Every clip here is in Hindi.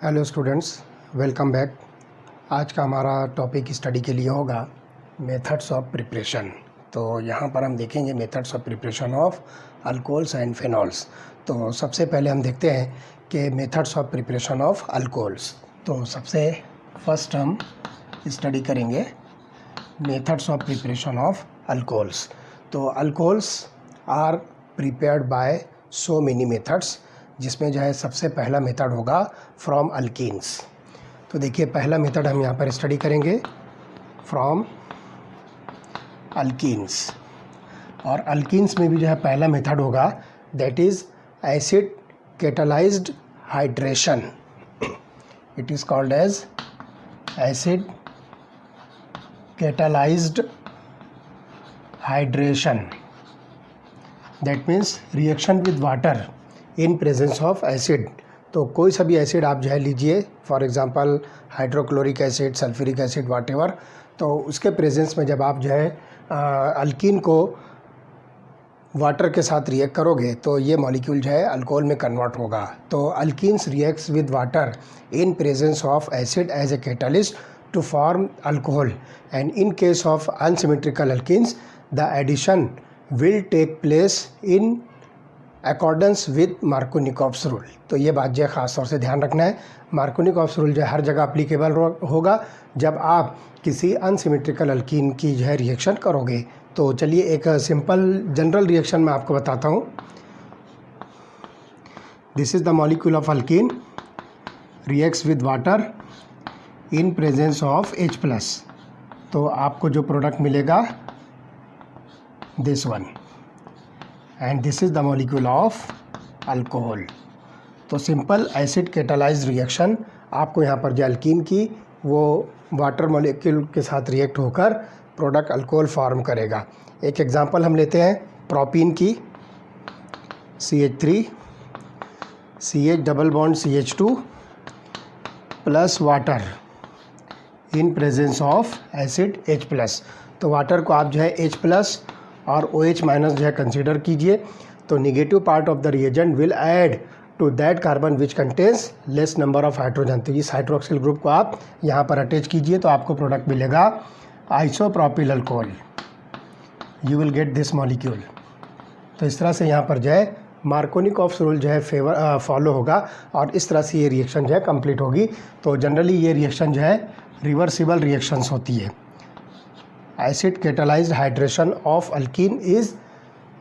Hello students, welcome back. आज का हमारा टॉपिक स्टडी के लिए होगा मेथड्स ऑफ प्रिपरेशन। तो यहाँ पर हम देखेंगे methods of preparation of alcohols and phenols. तो सबसे पहले हम देखते हैं कि methods of preparation of alcohols. तो सबसे फर्स्ट हम स्टडी करेंगे methods of preparation of alcohols. तो alcohols are prepared by so many methods, जिसमें जो है सबसे पहला मेथड होगा फ्रॉम अल्कीन्स। तो देखिए पहला मेथड हम यहाँ पर स्टडी करेंगे फ्रॉम अल्कीन्स। और अल्कीन्स में भी जो है पहला मेथड होगा that is acid catalysed hydration. It is called as acid catalysed hydration. That means reaction with water in presence of acid. तो कोई सा भी एसिड आप जो है लीजिए, for example hydrochloric acid, sulphuric acid, whatever, तो उसके प्रेजेंस में जब आप जो है अल्कीन को वाटर के साथ रिएक्ट करोगे तो ये मॉलिक्यूल जो है अल्कोहल में कन्वर्ट होगा। तो alkenes reacts with water in presence of acid as a catalyst to form alcohol, and in case of unsymmetrical alkenes the addition will take place in accordance with Markovnikov's rule. तो ये बात जो है ख़ास तौर से ध्यान रखना है। मार्कोनिकॉफ्स रूल जो है हर जगह अप्लीकेबल होगा जब आप किसी अनसिमेट्रिकल अल्कीन की जो है रिएक्शन करोगे। तो चलिए एक सिंपल जनरल रिएक्शन मैं आपको बताता हूँ। This is the molecule of alkyne reacts with water in presence of H+। तो आपको जो प्रोडक्ट मिलेगा this one, and this is the molecule of alcohol. तो सिंपल एसिड कैटालाइज्ड रिएक्शन आपको यहाँ पर जो अल्कीन की वो वाटर मॉलिक्यूल के साथ रिएक्ट होकर प्रोडक्ट अल्कोहल फॉर्म करेगा। एक एग्जांपल हम लेते हैं प्रोपीन की, CH3 CH double bond CH2 plus water in presence of acid H+। तो वाटर को आप जो है H+ और OH- जो है कंसीडर कीजिए। तो negative part of the reagent will add to that carbon which contains less number of hydrogen. तो इस हाइड्रोक्सिल ग्रुप को आप यहाँ पर अटैच कीजिए तो आपको प्रोडक्ट मिलेगा isopropyl alcohol. You will get this molecule. तो इस तरह से यहाँ पर जो है मार्कोनिकॉफ्स रूल जो है फॉलो होगा और इस तरह से ये रिएक्शन जो है कंप्लीट होगी। तो जनरली ये रिएक्शन जो है रिवर्सिबल रिएक्शंस होती है। Acid catalysed hydration of alkyne is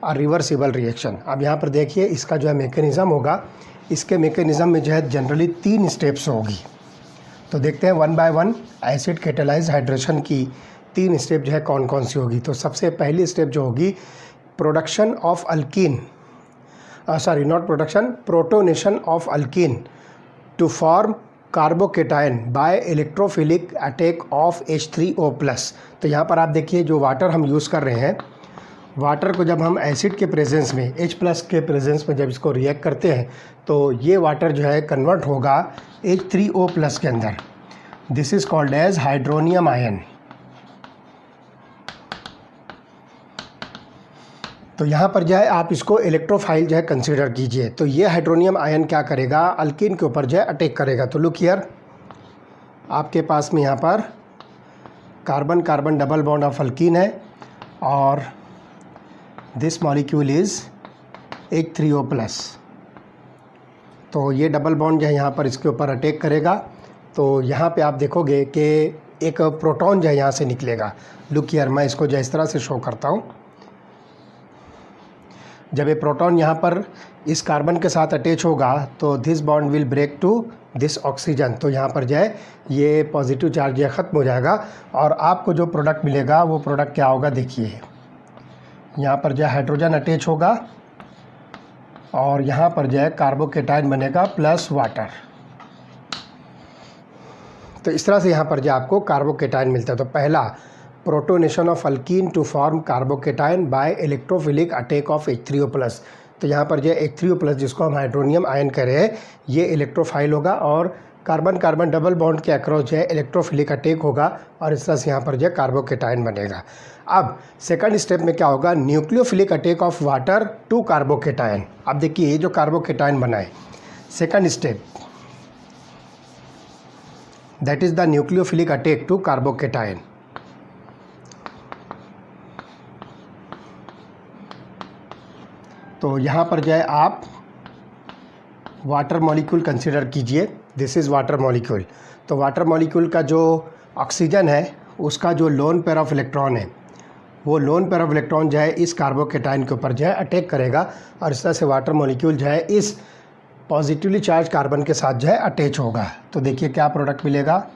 a reversible reaction. अब यहाँ पर देखिए इसका जो है मैकेनिज़्म होगा, इसके मैकेनिज़्म में जो है जनरली 3 स्टेप्स होगी। तो देखते हैं one by one acid catalysed hydration की 3 स्टेप जो है कौन कौन सी होगी। तो सबसे पहली स्टेप जो होगी production of alkene, not production, protonation of alkene to form carbocation by electrophilic attack of H3O+। तो यहाँ पर आप देखिए जो वाटर हम यूज़ कर रहे हैं, वाटर को जब हम एसिड के प्रेजेंस में H+ के प्रेजेंस में जब इसको रिएक्ट करते हैं तो ये वाटर जो है कन्वर्ट होगा H3O+ के अंदर। This is called as hydronium ion. तो यहाँ पर जो है आप इसको इलेक्ट्रोफाइल जो है कंसीडर कीजिए। तो ये हाइड्रोनियम आयन क्या करेगा, अल्कीन के ऊपर जो है अटैक करेगा। तो लुक हियर, आपके पास में यहाँ पर carbon carbon double bond of alkyne है और दिस मॉलिक्यूल इज़ H3O+। तो ये डबल बॉन्ड जो है यहाँ पर इसके ऊपर अटैक करेगा। तो यहाँ पे आप देखोगे कि एक प्रोटॉन जो है यहाँ से निकलेगा। लुक हियर, मैं इसको जो इस तरह से शो करता हूँ। जब ये प्रोटॉन यहाँ पर इस कार्बन के साथ अटैच होगा तो this bond will break to this oxygen. तो यहाँ पर जो है ये पॉजिटिव चार्ज ये ख़त्म हो जाएगा और आपको जो प्रोडक्ट मिलेगा वो प्रोडक्ट क्या होगा, देखिए यहाँ पर जो है हाइड्रोजन अटैच होगा और यहाँ पर जो है कार्बोकेटायन बनेगा प्लस वाटर। तो इस तरह से यहाँ पर जो आपको कार्बोकेटायन मिलता है। तो पहला protonation of alkene to form carbocation by electrophilic attack of H3O+। तो यहाँ पर जो H3O+ जिसको हम हाइड्रोनियम आयन कह रहे हैं ये इलेक्ट्रोफाइल होगा और कार्बन कार्बन डबल बॉन्ड के अक्रॉस जो है इलेक्ट्रोफिलिक अटैक होगा और इस तरह से यहाँ पर जो है कार्बोकेटायन बनेगा। अब सेकंड स्टेप में क्या होगा, nucleophilic attack of water to carbocation. अब देखिए ये जो कार्बोकेटायन बना है, second step that is the nucleophilic attack to carbocation. तो यहाँ पर जो है आप वाटर मॉलिक्यूल कंसिडर कीजिए, दिस इज़ वाटर मॉलिक्यूल। तो वाटर मॉलिक्यूल का जो ऑक्सीजन है उसका जो लोन पेयर ऑफ इलेक्ट्रॉन है, वो लोन पेयर ऑफ इलेक्ट्रॉन जो है इस कार्बोकेटायन के ऊपर जो है अटैक करेगा और इस तरह से वाटर मॉलिक्यूल जो है इस पॉजिटिवली चार्ज कार्बन के साथ जो है अटैच होगा। तो देखिए क्या प्रोडक्ट मिलेगा,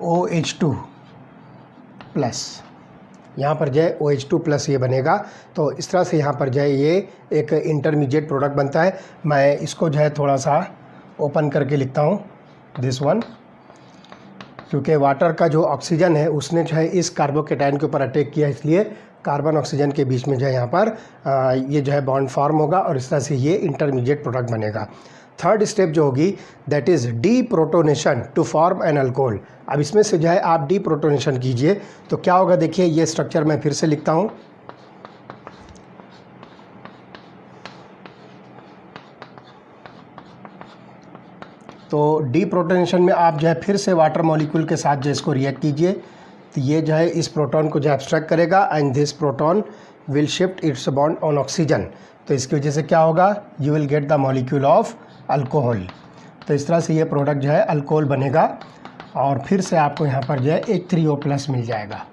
OH2 प्लस, यहाँ पर जो है OH2 प्लस ये बनेगा। तो इस तरह से यहाँ पर जो है ये एक इंटरमीडिएट प्रोडक्ट बनता है। मैं इसको जो है थोड़ा सा ओपन करके लिखता हूँ, दिस वन, क्योंकि वाटर का जो ऑक्सीजन है उसने जो है इस कार्बोकेटायन के ऊपर अटैक किया, इसलिए कार्बन ऑक्सीजन के बीच में जो है यहाँ पर ये जो है बॉन्ड फॉर्म होगा और इस तरह से ये इंटरमीडिएट प्रोडक्ट बनेगा। थर्ड स्टेप जो होगी that is deprotonation to form an alcohol. अब इसमें से जो है आप डी प्रोटोनेशन कीजिए तो क्या होगा, देखिए ये स्ट्रक्चर मैं फिर से लिखता हूँ। तो डी प्रोटोनेशन में आप जो है फिर से वाटर मॉलिक्यूल के साथ जो इसको रिएक्ट कीजिए, तो ये जो है इस प्रोटॉन को जो एब्स्ट्रैक्ट करेगा and this proton will shift it's bond on oxygen. तो इसकी वजह से क्या होगा, you will get the molecule of alcohol. तो इस तरह से ये प्रोडक्ट जो है अल्कोहल बनेगा और फिर से आपको यहाँ पर जो है H3O+ मिल जाएगा।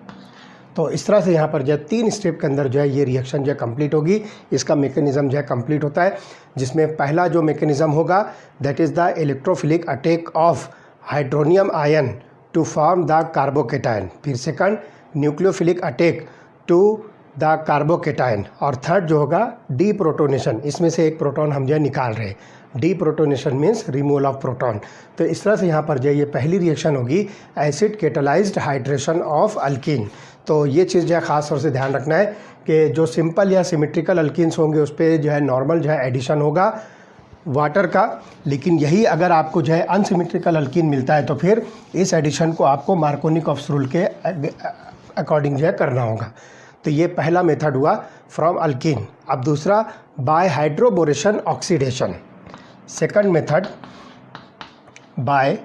तो इस तरह से यहाँ पर जो है 3 स्टेप के अंदर जो है ये रिएक्शन जो है कंप्लीट होगी। इसका मैकेनिज़्म जो है कंप्लीट होता है, जिसमें पहला जो मैकेनिज़्म होगा that is the electrophilic attack of hydronium ion to form the carbocation, फिर second nucleophilic attack to the carbocation और थर्ड जो होगा डी प्रोटोनेशन, इसमें से एक प्रोटॉन हम जो है निकाल रहे हैं। D protonation means removal of proton. तो इस तरह से यहाँ पर जो है ये पहली रिएक्शन होगी acid catalysed hydration of alkyne. तो ये चीज़ जो है ख़ास तौर से ध्यान रखना है कि जो सिंपल या सिमेट्रिकल अल्कीन्स होंगे उस पर जो है नॉर्मल जो है एडिशन होगा वाटर का, लेकिन यही अगर आपको जो है अनसिमेट्रिकल अल्कीन मिलता है तो फिर इस एडिशन को आपको मार्कोनिकॉफ्स रूल के अकॉर्डिंग जो है करना होगा। तो ये पहला मेथड हुआ फ्रॉम अल्कीन। अब दूसरा by hydroboration oxidation, second method by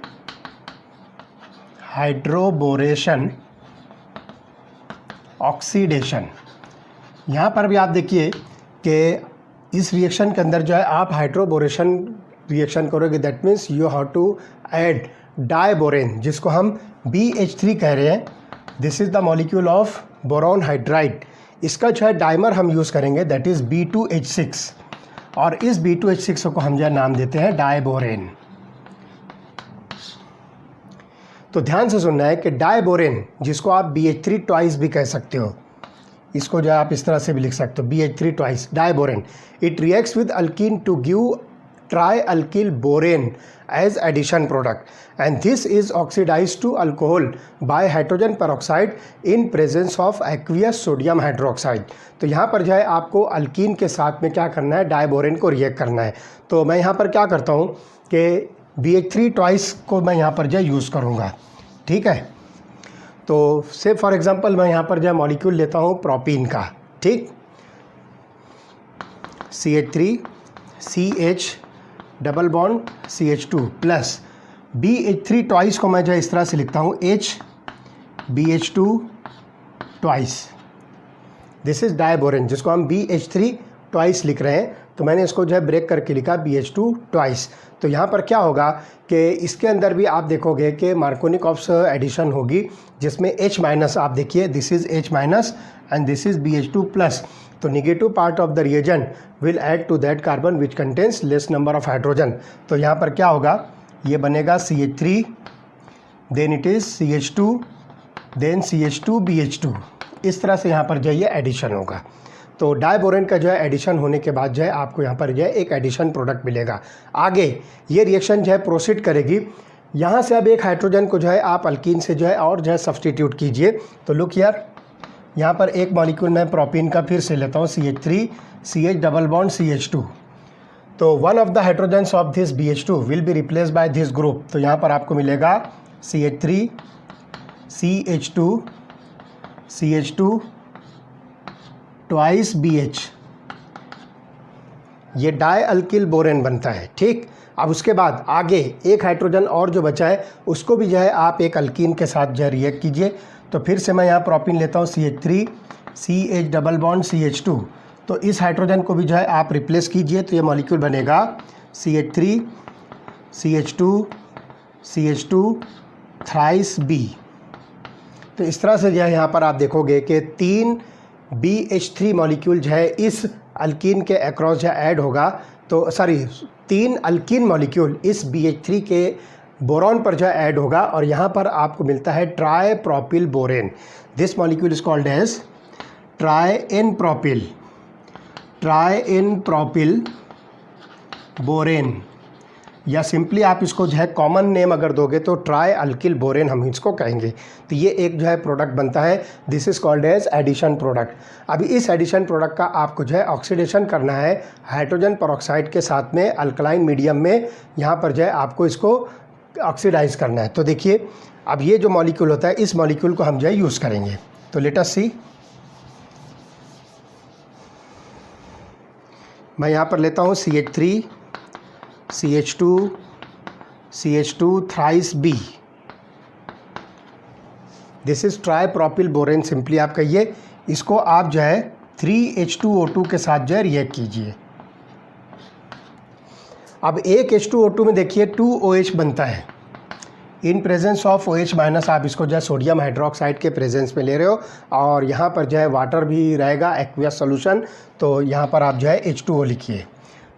hydroboration oxidation. यहाँ पर भी आप देखिए कि इस रिएक्शन के अंदर जो है आप हाइड्रोबोरेशन रिएक्शन करोगे, that means you have to add diborane, जिसको हम BH3 कह रहे हैं। This is the molecule of boron hydride. इसका जो है डाइमर हम यूज़ करेंगे दैट इज़ B2H6 और इस B2H6 को हम जो है नाम देते हैं डाइबोरेन। तो ध्यान से सुनना है कि डाइबोरेन, जिसको आप BH3 ट्वाइस भी कह सकते हो, इसको जो आप इस तरह से भी लिख सकते हो BH3 twice diborane, it reacts with alkene to give tri alkyl borane as addition product and this is oxidise to alcohol by hydrogen peroxide in presence of aqueous sodium hydroxide. तो यहाँ पर जो है आपको अल्कीन के साथ में क्या करना है, डाइबोरेन को रिएक्ट करना है। तो मैं यहाँ पर क्या करता हूँ कि BH3 ट्वाइस को मैं यहाँ पर जो है यूज़ करूँगा, ठीक है। तो से फॉर एग्जांपल मैं यहाँ पर जो है मॉलिक्यूल लेता हूँ प्रोपीन का, ठीक, CH3 CH double bond CH2 plus BH3 twice को मैं जो है इस तरह से लिखता हूँ HBH2 twice. This is diborane, जिसको हम BH3 ट्वाइस लिख रहे हैं। तो मैंने इसको जो है ब्रेक करके लिखा BH2 ट्वाइस। तो यहाँ पर क्या होगा कि इसके अंदर भी आप देखोगे कि मार्कोनिकॉफ्स एडिशन होगी, जिसमें H- आप देखिए this is H- and this is BH2 plus. तो negative part of the reagent will add to that carbon which contains less number of hydrogen. तो यहाँ पर क्या होगा, ये बनेगा CH3, then it is CH2, then CH2 BH2। इस तरह से यहाँ पर जो है ये एडिशन होगा। तो डाइबोरेन का जो है एडिशन होने के बाद जो है आपको यहाँ पर जो है एक एडिशन प्रोडक्ट मिलेगा। आगे ये रिएक्शन जो है प्रोसीड करेगी। यहाँ से अब एक हाइड्रोजन को जो है आप अल्कीन से जो है और जो है सब्सटीट्यूट कीजिए। तो लुक हियर, यहाँ पर एक मॉलिक्यूल मैं प्रोपीन का फिर से लेता हूँ CH3 CH double bond CH2। तो one of the hydrogens of this BH2 will be replaced by this group. तो यहाँ पर आपको मिलेगा CH3 CH2 ट्वाइस BH ये डाई अल्किल बोरेन बनता है। ठीक, अब उसके बाद आगे एक हाइड्रोजन और जो बचा है उसको भी जो है आप एक अल्कीन के साथ जो है रिएक्ट कीजिए। तो फिर से मैं यहाँ प्रोपिन लेता हूँ CH3 CH double bond CH2, तो इस हाइड्रोजन को भी जो है आप रिप्लेस कीजिए, तो ये मॉलिक्यूल बनेगा CH3 CH2 CH2 thrice B। तो इस तरह से जो है यहाँ पर आप देखोगे कि 3 BH3 मॉलिक्यूल जो है इस अल्कीन के अक्रॉस जो है ऐड होगा, तो सॉरी 3 अल्कीन मॉलिक्यूल इस BH3 के बोरॉन पर जो है ऐड होगा और यहाँ पर आपको मिलता है tri propyl borane. This molecule is called as tri n propyl borane, या सिंपली आप इसको जो है कॉमन नेम अगर दोगे तो ट्राई अल्किल बोरेन हम इसको कहेंगे। तो ये एक जो है प्रोडक्ट बनता है, this is called as addition product. अभी इस एडिशन प्रोडक्ट का आपको जो है ऑक्सीडेशन करना है हाइड्रोजन पेरोक्साइड के साथ में अल्कलाइन मीडियम में, यहाँ पर जो है आपको इसको ऑक्सीडाइज करना है। तो देखिए अब ये जो मॉलिक्यूल होता है इस मॉलिक्यूल को हम जो है यूज़ करेंगे। तो लेट अस सी, मैं यहाँ पर लेता हूँ CH3 CH2 thrice B। This is try propyl borane, simply आप कहिए। इसको आप जो है 3H2O2 के साथ जो है रिएक्ट कीजिए। अब एक H2O2 में देखिए 2OH बनता है। इन प्रेजेंस ऑफ OH माइनस आप इसको जो है सोडियम हाइड्रोक्साइड के प्रेजेंस में ले रहे हो और यहाँ पर जो है वाटर भी रहेगा एक्वियस सॉल्यूशन, तो यहाँ पर आप जो है H2O लिखिए।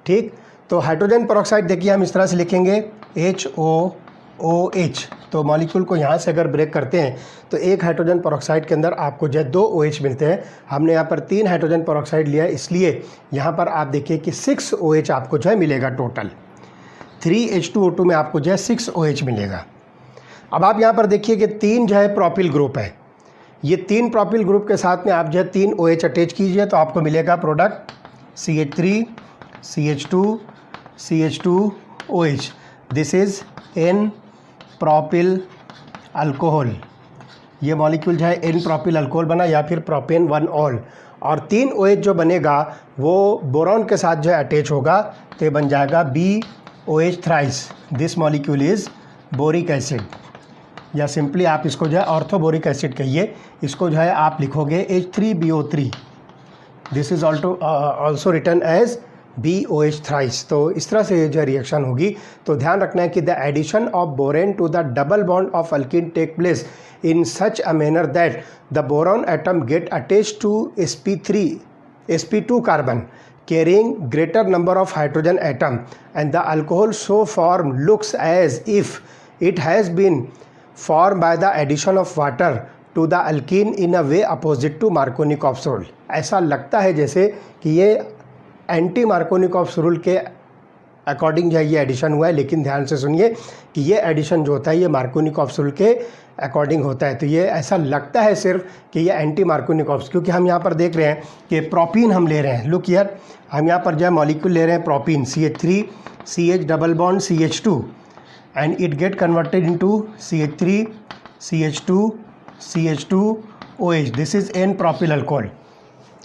ठीक, तो हाइड्रोजन पेरोक्साइड देखिए हम इस तरह से लिखेंगे HOOH। तो मॉलिक्यूल को यहाँ से अगर ब्रेक करते हैं तो एक हाइड्रोजन पेरोक्साइड के अंदर आपको जो है 2 OH मिलते हैं। हमने यहाँ पर 3 हाइड्रोजन पेरोक्साइड लिया है, इसलिए यहाँ पर आप देखिए कि 6 OH आपको जो है मिलेगा। टोटल 3H2O2 में आपको जो है 6 OH मिलेगा। अब आप यहाँ पर देखिए कि 3 जो है प्रोपिल ग्रुप है, ये 3 प्रोपिल ग्रुप के साथ में आप जो है 3 OH अटैच कीजिए तो आपको मिलेगा product CH3 CH2 OH। This is N propyl alcohol. ये मॉलिक्यूल जो है N प्रोपिल अल्कोहल बना या फिर प्रोपेन 1 ऑल, और 3 OH जो बनेगा वो बोरॉन के साथ जो है अटैच होगा, तो ये बन जाएगा BOH thrice. This molecule is boric acid, या सिंपली आप इसको जो है ऑर्थोबोरिक एसिड कहिए। इसको जो है आप लिखोगे H3BO3। This is also written as BOH thrice. तो इस तरह से जो रिएक्शन होगी। तो ध्यान रखना है कि the addition of borane to the double bond of alkene take place in such a manner that the boron atom get attached to sp2 carbon carrying greater number of hydrogen atom, and the alcohol so formed looks as if it has been formed by the addition of water to the alkene in a way opposite to Markovnikov rule। ऐसा लगता है जैसे कि ये एंटी मार्कोनिकॉफ रूल के अकॉर्डिंग जो है ये एडिशन हुआ है, लेकिन ध्यान से सुनिए कि ये एडिशन जो होता है ये मार्कोनिकॉफ रूल के अकॉर्डिंग होता है। तो ये ऐसा लगता है सिर्फ कि ये एंटी मार्कोनिकॉफ, क्योंकि हम यहाँ पर देख रहे हैं कि प्रोपीन हम ले रहे हैं। लुक हियर, हम यहाँ पर जो है मॉलिक्यूल ले रहे हैं propene CH3 CH double bond CH2 and it get converted into CH3 CH2 OH। This is N propyl alcohol.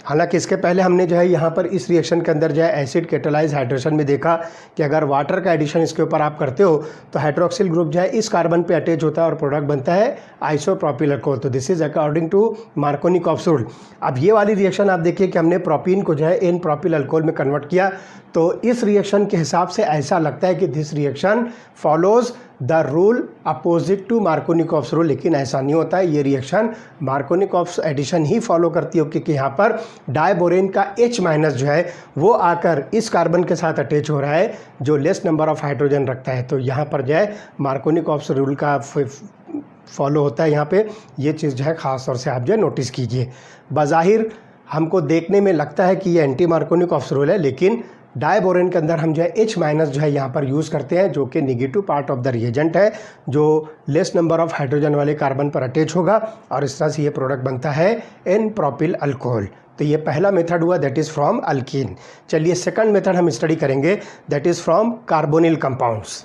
हालांकि इसके पहले हमने जो है यहाँ पर इस रिएक्शन के अंदर जो है एसिड कैटालाइज हाइड्रेशन में देखा कि अगर वाटर का एडिशन इसके ऊपर आप करते हो तो हाइड्रोक्सिल ग्रुप जो है इस कार्बन पे अटैच होता है और प्रोडक्ट बनता है आइसोप्रोपिल अल्कोहल। तो this is according to Markovnikov rule. अब ये वाली रिएक्शन आप देखिए कि हमने प्रोपीन को जो है N प्रोपिल अल्कोहल में कन्वर्ट किया, तो इस रिएक्शन के हिसाब से ऐसा लगता है कि this reaction follows the rule opposite to Markovnikov's rule, लेकिन ऐसा नहीं होता है। ये रिएक्शन मार्कोनिकॉफ्स एडिशन ही फॉलो करती है, क्योंकि यहाँ पर डाइबोरेन का H माइनस जो है वो आकर इस कार्बन के साथ अटैच हो रहा है जो लेस नंबर ऑफ हाइड्रोजन रखता है। तो यहाँ पर जो है मार्कोनिकॉफ्स रूल का फॉलो होता है। यहाँ पे ये चीज़ जो है ख़ास तौर से आप जो है नोटिस कीजिए। बज़ाहिर हमको देखने में लगता है कि ये एंटी मार्कोनिकॉफ्स रूल है, लेकिन डाइबोरेन के अंदर हम जो है H माइनस जो है यहाँ पर यूज़ करते हैं, जो कि negative part of the reagent है, जो लेस नंबर ऑफ हाइड्रोजन वाले कार्बन पर अटैच होगा, और इस तरह से ये प्रोडक्ट बनता है N प्रोपिल अल्कोहल। तो ये पहला मेथड हुआ, दैट इज़ फ्रॉम अल्कीन। चलिए सेकंड मेथड हम स्टडी करेंगे, that is from carbonyl compounds.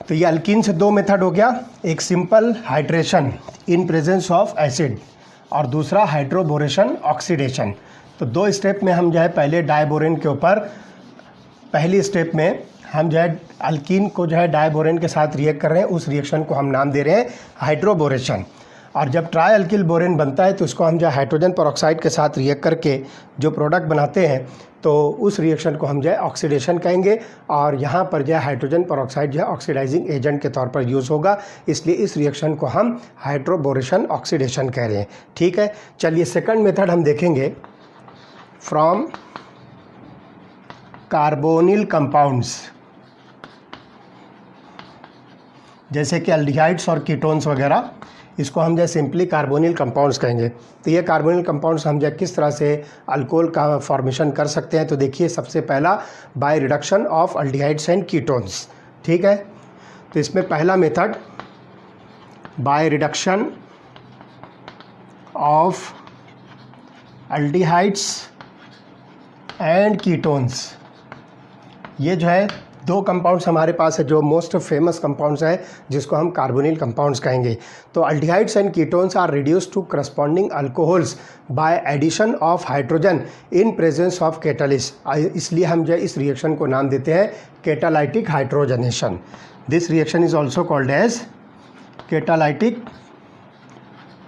तो ये अल्कीन से 2 मेथड हो गया, एक simple hydration in presence of acid और दूसरा हाइड्रोबोरेशन ऑक्सीडेशन। तो 2 स्टेप में हम जो है पहले डायबोरेन के ऊपर, पहली स्टेप में हम जो है अल्कीन को जो है डायबोरेन के साथ रिएक्ट कर रहे हैं, उस रिएक्शन को हम नाम दे रहे हैं हाइड्रोबोरेशन। और जब ट्राई अल्किल बोरेन बनता है तो उसको हम जो है हाइड्रोजन परऑक्साइड के साथ रिएक्ट करके जो प्रोडक्ट बनाते हैं तो उस रिएक्शन को हम जो है ऑक्सीडेशन कहेंगे। और यहाँ पर जो है हाइड्रोजन परऑक्साइड जो है ऑक्सीडाइजिंग एजेंट के तौर पर यूज़ होगा, इसलिए इस रिएक्शन को हम हाइड्रोबोरेशन ऑक्सीडेशन कह रहे हैं। ठीक है, चलिए सेकंड मेथड हम देखेंगे। फ्रॉम कार्बोनिल कंपाउंड्स, जैसे कि अल्डिहाइड्स और कीटोन्स वगैरह, इसको हम जो सिंपली कार्बोनिल कंपाउंड्स कहेंगे। तो ये कार्बोनिल कंपाउंड्स हम जो किस तरह से अल्कोहल का फॉर्मेशन कर सकते हैं, तो देखिए सबसे पहला by reduction of aldehydes and ketones. ठीक है, तो इसमें पहला method by reduction of aldehydes and ketones. ये जो है 2 कंपाउंड्स हमारे पास है जो मोस्ट फेमस कंपाउंड्स है, जिसको हम कार्बोनिल कंपाउंड्स कहेंगे। तो aldehydes and ketones are reduced to corresponding alcohols by addition of hydrogen in presence of catalyst. इसलिए हम जो इस रिएक्शन को नाम देते हैं catalytic hydrogenation. This reaction is also called as catalytic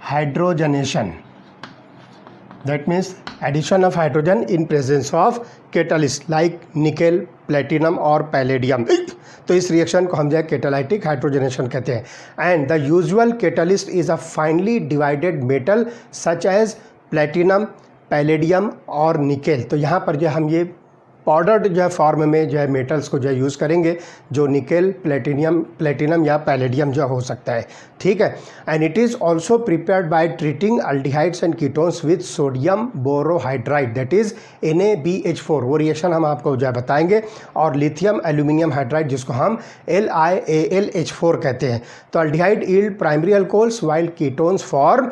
hydrogenation. That means addition of hydrogen in presence of catalyst like nickel, platinum और पैलेडियम। तो इस रिएक्शन को हम जो है कैटालाइटिक हाइड्रोजनेशन कहते हैं। And the usual catalyst is a finely divided metal such as platinum, palladium और निकेल। तो यहाँ पर जो हम ये पाउडर्ड जो है फॉर्म में जो है मेटल्स को जो है यूज़ करेंगे, जो निकेल, प्लेटिनम या पैलेडियम जो हो सकता है। ठीक है, and it is also prepared by treating aldehydes and ketones with sodium borohydride, that is NaBH4। वो रिएक्शन हम आपको जो है बताएंगे। और लिथियम एल्यूमिनियम हाइड्राइड, जिसको हम LiAlH4 कहते हैं। तो aldehyde yield primary alcohols while ketones for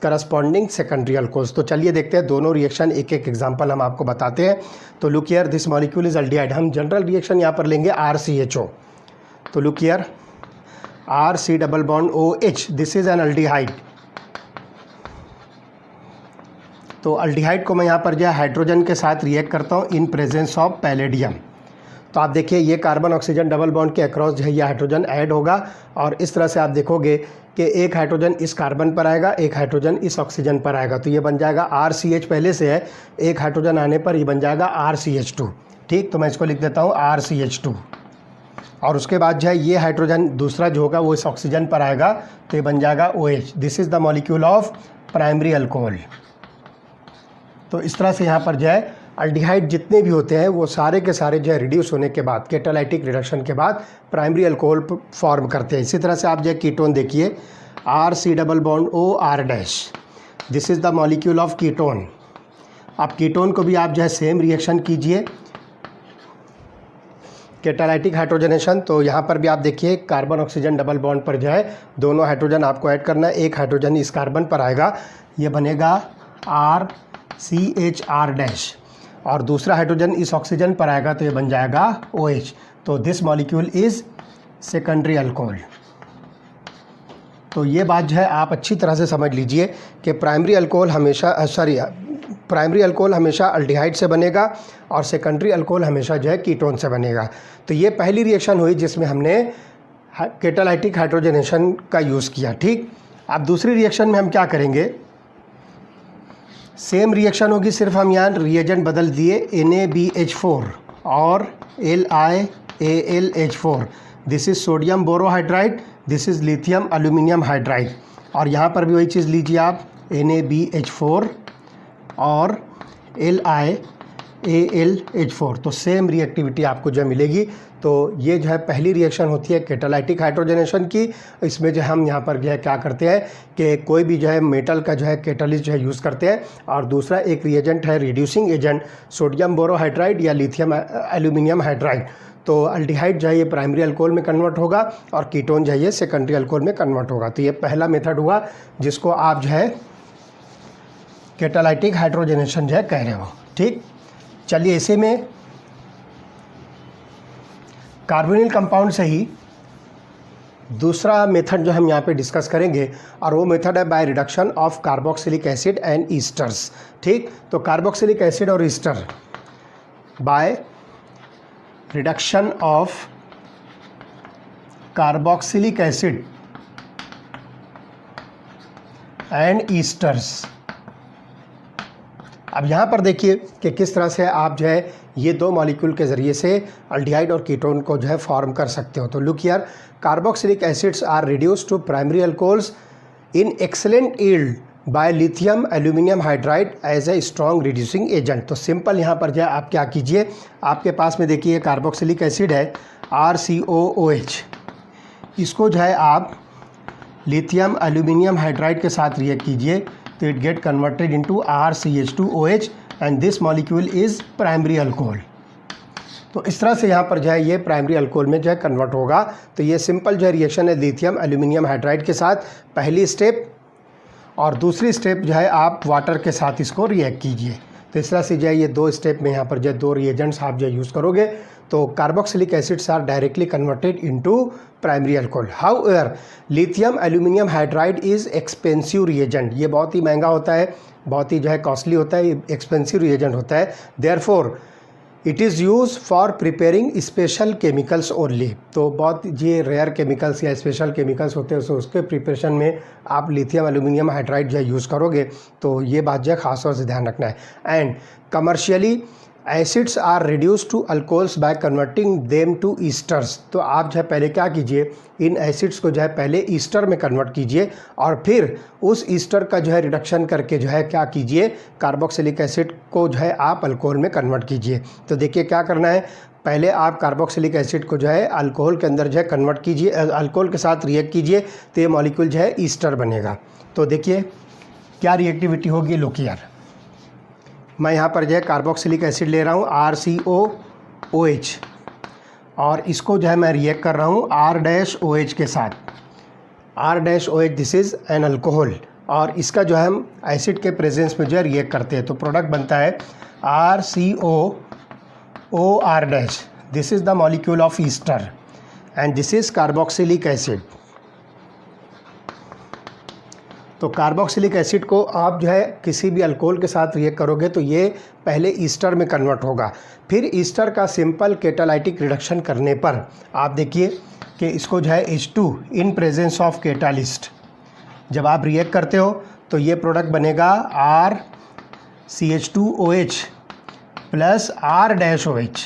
corresponding secondary alcohols. तो चलिए देखते हैं दोनों रिएक्शन, एक एक एग्जांपल हम आपको बताते हैं। तो look here, this molecule is aldehyde. हम जनरल रिएक्शन यहाँ पर लेंगे RCHO। तो look here, RC double bond OH, this is an aldehyde. तो अल्डिहाइड को मैं यहाँ पर जो है हाइड्रोजन के साथ रिएक्ट करता हूँ इन प्रेजेंस ऑफ पैलेडियम। तो आप देखिए ये कार्बन ऑक्सीजन डबल बॉन्ड के अक्रॉस जो है ये हाइड्रोजन ऐड होगा, और इस तरह से आप देखोगे कि एक हाइड्रोजन इस कार्बन पर आएगा, एक हाइड्रोजन इस ऑक्सीजन पर आएगा। तो ये बन जाएगा RCH पहले से है, एक हाइड्रोजन आने पर ये बन जाएगा RCH2। ठीक, तो मैं इसको लिख देता हूँ RCH2। और उसके बाद जो है ये हाइड्रोजन दूसरा जो होगा वो इस ऑक्सीजन पर आएगा, तो ये बन जाएगा OH। This is the molecule of primary alcohol. तो इस तरह से यहाँ पर जो है अल्डिहाइड जितने भी होते हैं वो सारे के सारे जो है रिड्यूस होने के बाद, कैटालाइटिक रिडक्शन के बाद प्राइमरी अल्कोहल फॉर्म करते हैं। इसी तरह से आप जो है कीटोन देखिए, RC double bond OR-, this is the molecule of ketone. अब कीटोन को भी आप जो है सेम रिएक्शन कीजिए, कैटालाइटिक हाइड्रोजनेशन। तो यहाँ पर भी आप देखिए कार्बन ऑक्सीजन डबल बॉन्ड पर जो है दोनों हाइड्रोजन आपको ऐड करना है। एक हाइड्रोजन इस कार्बन पर आएगा, ये बनेगा RCHR-, और दूसरा हाइड्रोजन इस ऑक्सीजन पर आएगा तो ये बन जाएगा OH। तो this molecule is secondary alcohol. तो ये बात जो है आप अच्छी तरह से समझ लीजिए कि प्राइमरी अल्कोहल हमेशा अल्डिहाइड से बनेगा और सेकेंडरी अल्कोहल हमेशा जो है कीटोन से बनेगा। तो ये पहली रिएक्शन हुई जिसमें हमने कैटालाइटिक हाइड्रोजनेशन का यूज़ किया। ठीक, अब दूसरी रिएक्शन में हम क्या करेंगे, सेम रिएक्शन होगी, सिर्फ हम यहाँ रिएजेंट बदल दिए, NaBH4 और LiAlH4। This is sodium borohydride, this is lithium aluminium hydride. और यहाँ पर भी वही चीज़ लीजिए आप, NaBH4 और LiAlH4। तो सेम रिएक्टिविटी आपको जो मिलेगी। तो ये जो है पहली रिएक्शन होती है कैटालाइटिक हाइड्रोजनेशन की। इसमें जो हम यहाँ पर जो है क्या करते हैं कि कोई भी जो है मेटल का जो है कैटालिस्ट जो है यूज़ करते हैं, और दूसरा एक रिएजेंट है रिड्यूसिंग एजेंट, सोडियम बोरोहाइड्राइड या लिथियम एल्यूमिनियम हाइड्राइड। तो अल्डिहाइड जो है ये प्राइमरी अल्कोहल में कन्वर्ट होगा और कीटोन जो है ये सेकेंडरी अल्कोहल में कन्वर्ट होगा। तो ये पहला मेथड हुआ जिसको आप जो है कैटालाइटिक हाइड्रोजनेशन जो है कह रहे हो। ठीक, चलिए इसी में कार्बोनिल कंपाउंड से ही दूसरा मेथड जो हम यहाँ पे डिस्कस करेंगे और वो मेथड है by reduction of carboxylic acid and esters. ठीक, तो कार्बोक्सिलिक एसिड और Easter by reduction of carboxylic acid and esters. अब यहाँ पर देखिए कि किस तरह से आप जो है ये दो मॉलिक्यूल के ज़रिए से अल्डिहाइड और कीटोन को जो है फॉर्म कर सकते हो। तो look here, carboxylic acids are reduced to primary alcohols in excellent yield by lithium aluminium hydride as a strong reducing agent. तो सिंपल यहाँ पर जो है आप क्या कीजिए, आपके पास में देखिए कार्बोक्सिलिक एसिड है RCOOH, इसको जो है आप लिथियम एल्यूमिनियम हाइड्राइड के साथ रिएक्ट कीजिए तो it get converted into RCH2OH and this molecule is primary alcohol. तो इस तरह से यहाँ पर जो है ये प्राइमरी अल्कोहल में जो है कन्वर्ट होगा। तो ये सिंपल जो है रिएक्शन है लिथियम एल्यूमिनियम हाइड्राइड के साथ, पहली स्टेप, और दूसरी स्टेप जो है आप वाटर के साथ इसको रिएक्ट कीजिए। तो इस तरह से जो है ये दो स्टेप में यहाँ पर जो है दो रिएजेंट्स आप जो यूज़ करोगे तो carboxylic acids are directly converted into primary alcohol. However lithium aluminium hydride is expensive reagent, ये बहुत ही महंगा होता है, बहुत ही जो है कॉस्टली होता है, एक्सपेंसिव रिएजेंट होता है। Therefore it is use for preparing special chemicals only. तो बहुत ये रेयर केमिकल्स या स्पेशल केमिकल्स होते हैं, तो उसके प्रिपरेशन में आप लिथियम एल्यूमिनियम हाइड्राइड जो है यूज़ करोगे। तो ये बात जो है ख़ास तौर से ध्यान रखना है। And commercially acids are reduce to alcohols by converting them to esters. तो आप जो है पहले क्या कीजिए, इन एसिड्स को जो है पहले ईस्टर में कन्वर्ट कीजिए और फिर उस ईस्टर का जो है रिडक्शन करके जो है क्या कीजिए, कार्बोक्सिलिक एसिड को जो है आप अल्कोहल में कन्वर्ट कीजिए। तो देखिए क्या करना है, पहले आप कार्बोक्सिलिक एसिड को जो है अल्कोहल के अंदर जो है कन्वर्ट कीजिए, अल्कोहल के साथ रिएक्ट कीजिए तो ये मॉलिक्यूल जो है ईस्टर बनेगा। तो देखिए क्या रिएक्टिविटी होगी, लुक हियर, मैं यहाँ पर जो है कार्बोक्सिलिक एसिड ले रहा हूँ RCOOH और इसको जो है मैं रिएक्ट कर रहा हूँ R-OH के साथ। R-OH this is an alcohol और इसका जो है हम एसिड के प्रेजेंस में जो है रिएक्ट करते हैं तो प्रोडक्ट बनता है RCOOR-, this is the molecule of Easter and this is carboxylic acid. तो कार्बोक्सिलिक एसिड को आप जो है किसी भी अल्कोहल के साथ रिएक्ट करोगे तो ये पहले ईस्टर में कन्वर्ट होगा, फिर ईस्टर का सिंपल कैटालाइटिक रिडक्शन करने पर आप देखिए कि इसको जो है H2 in presence of catalyst जब आप रिएक्ट करते हो तो ये प्रोडक्ट बनेगा RCH2OH प्लस R-OH।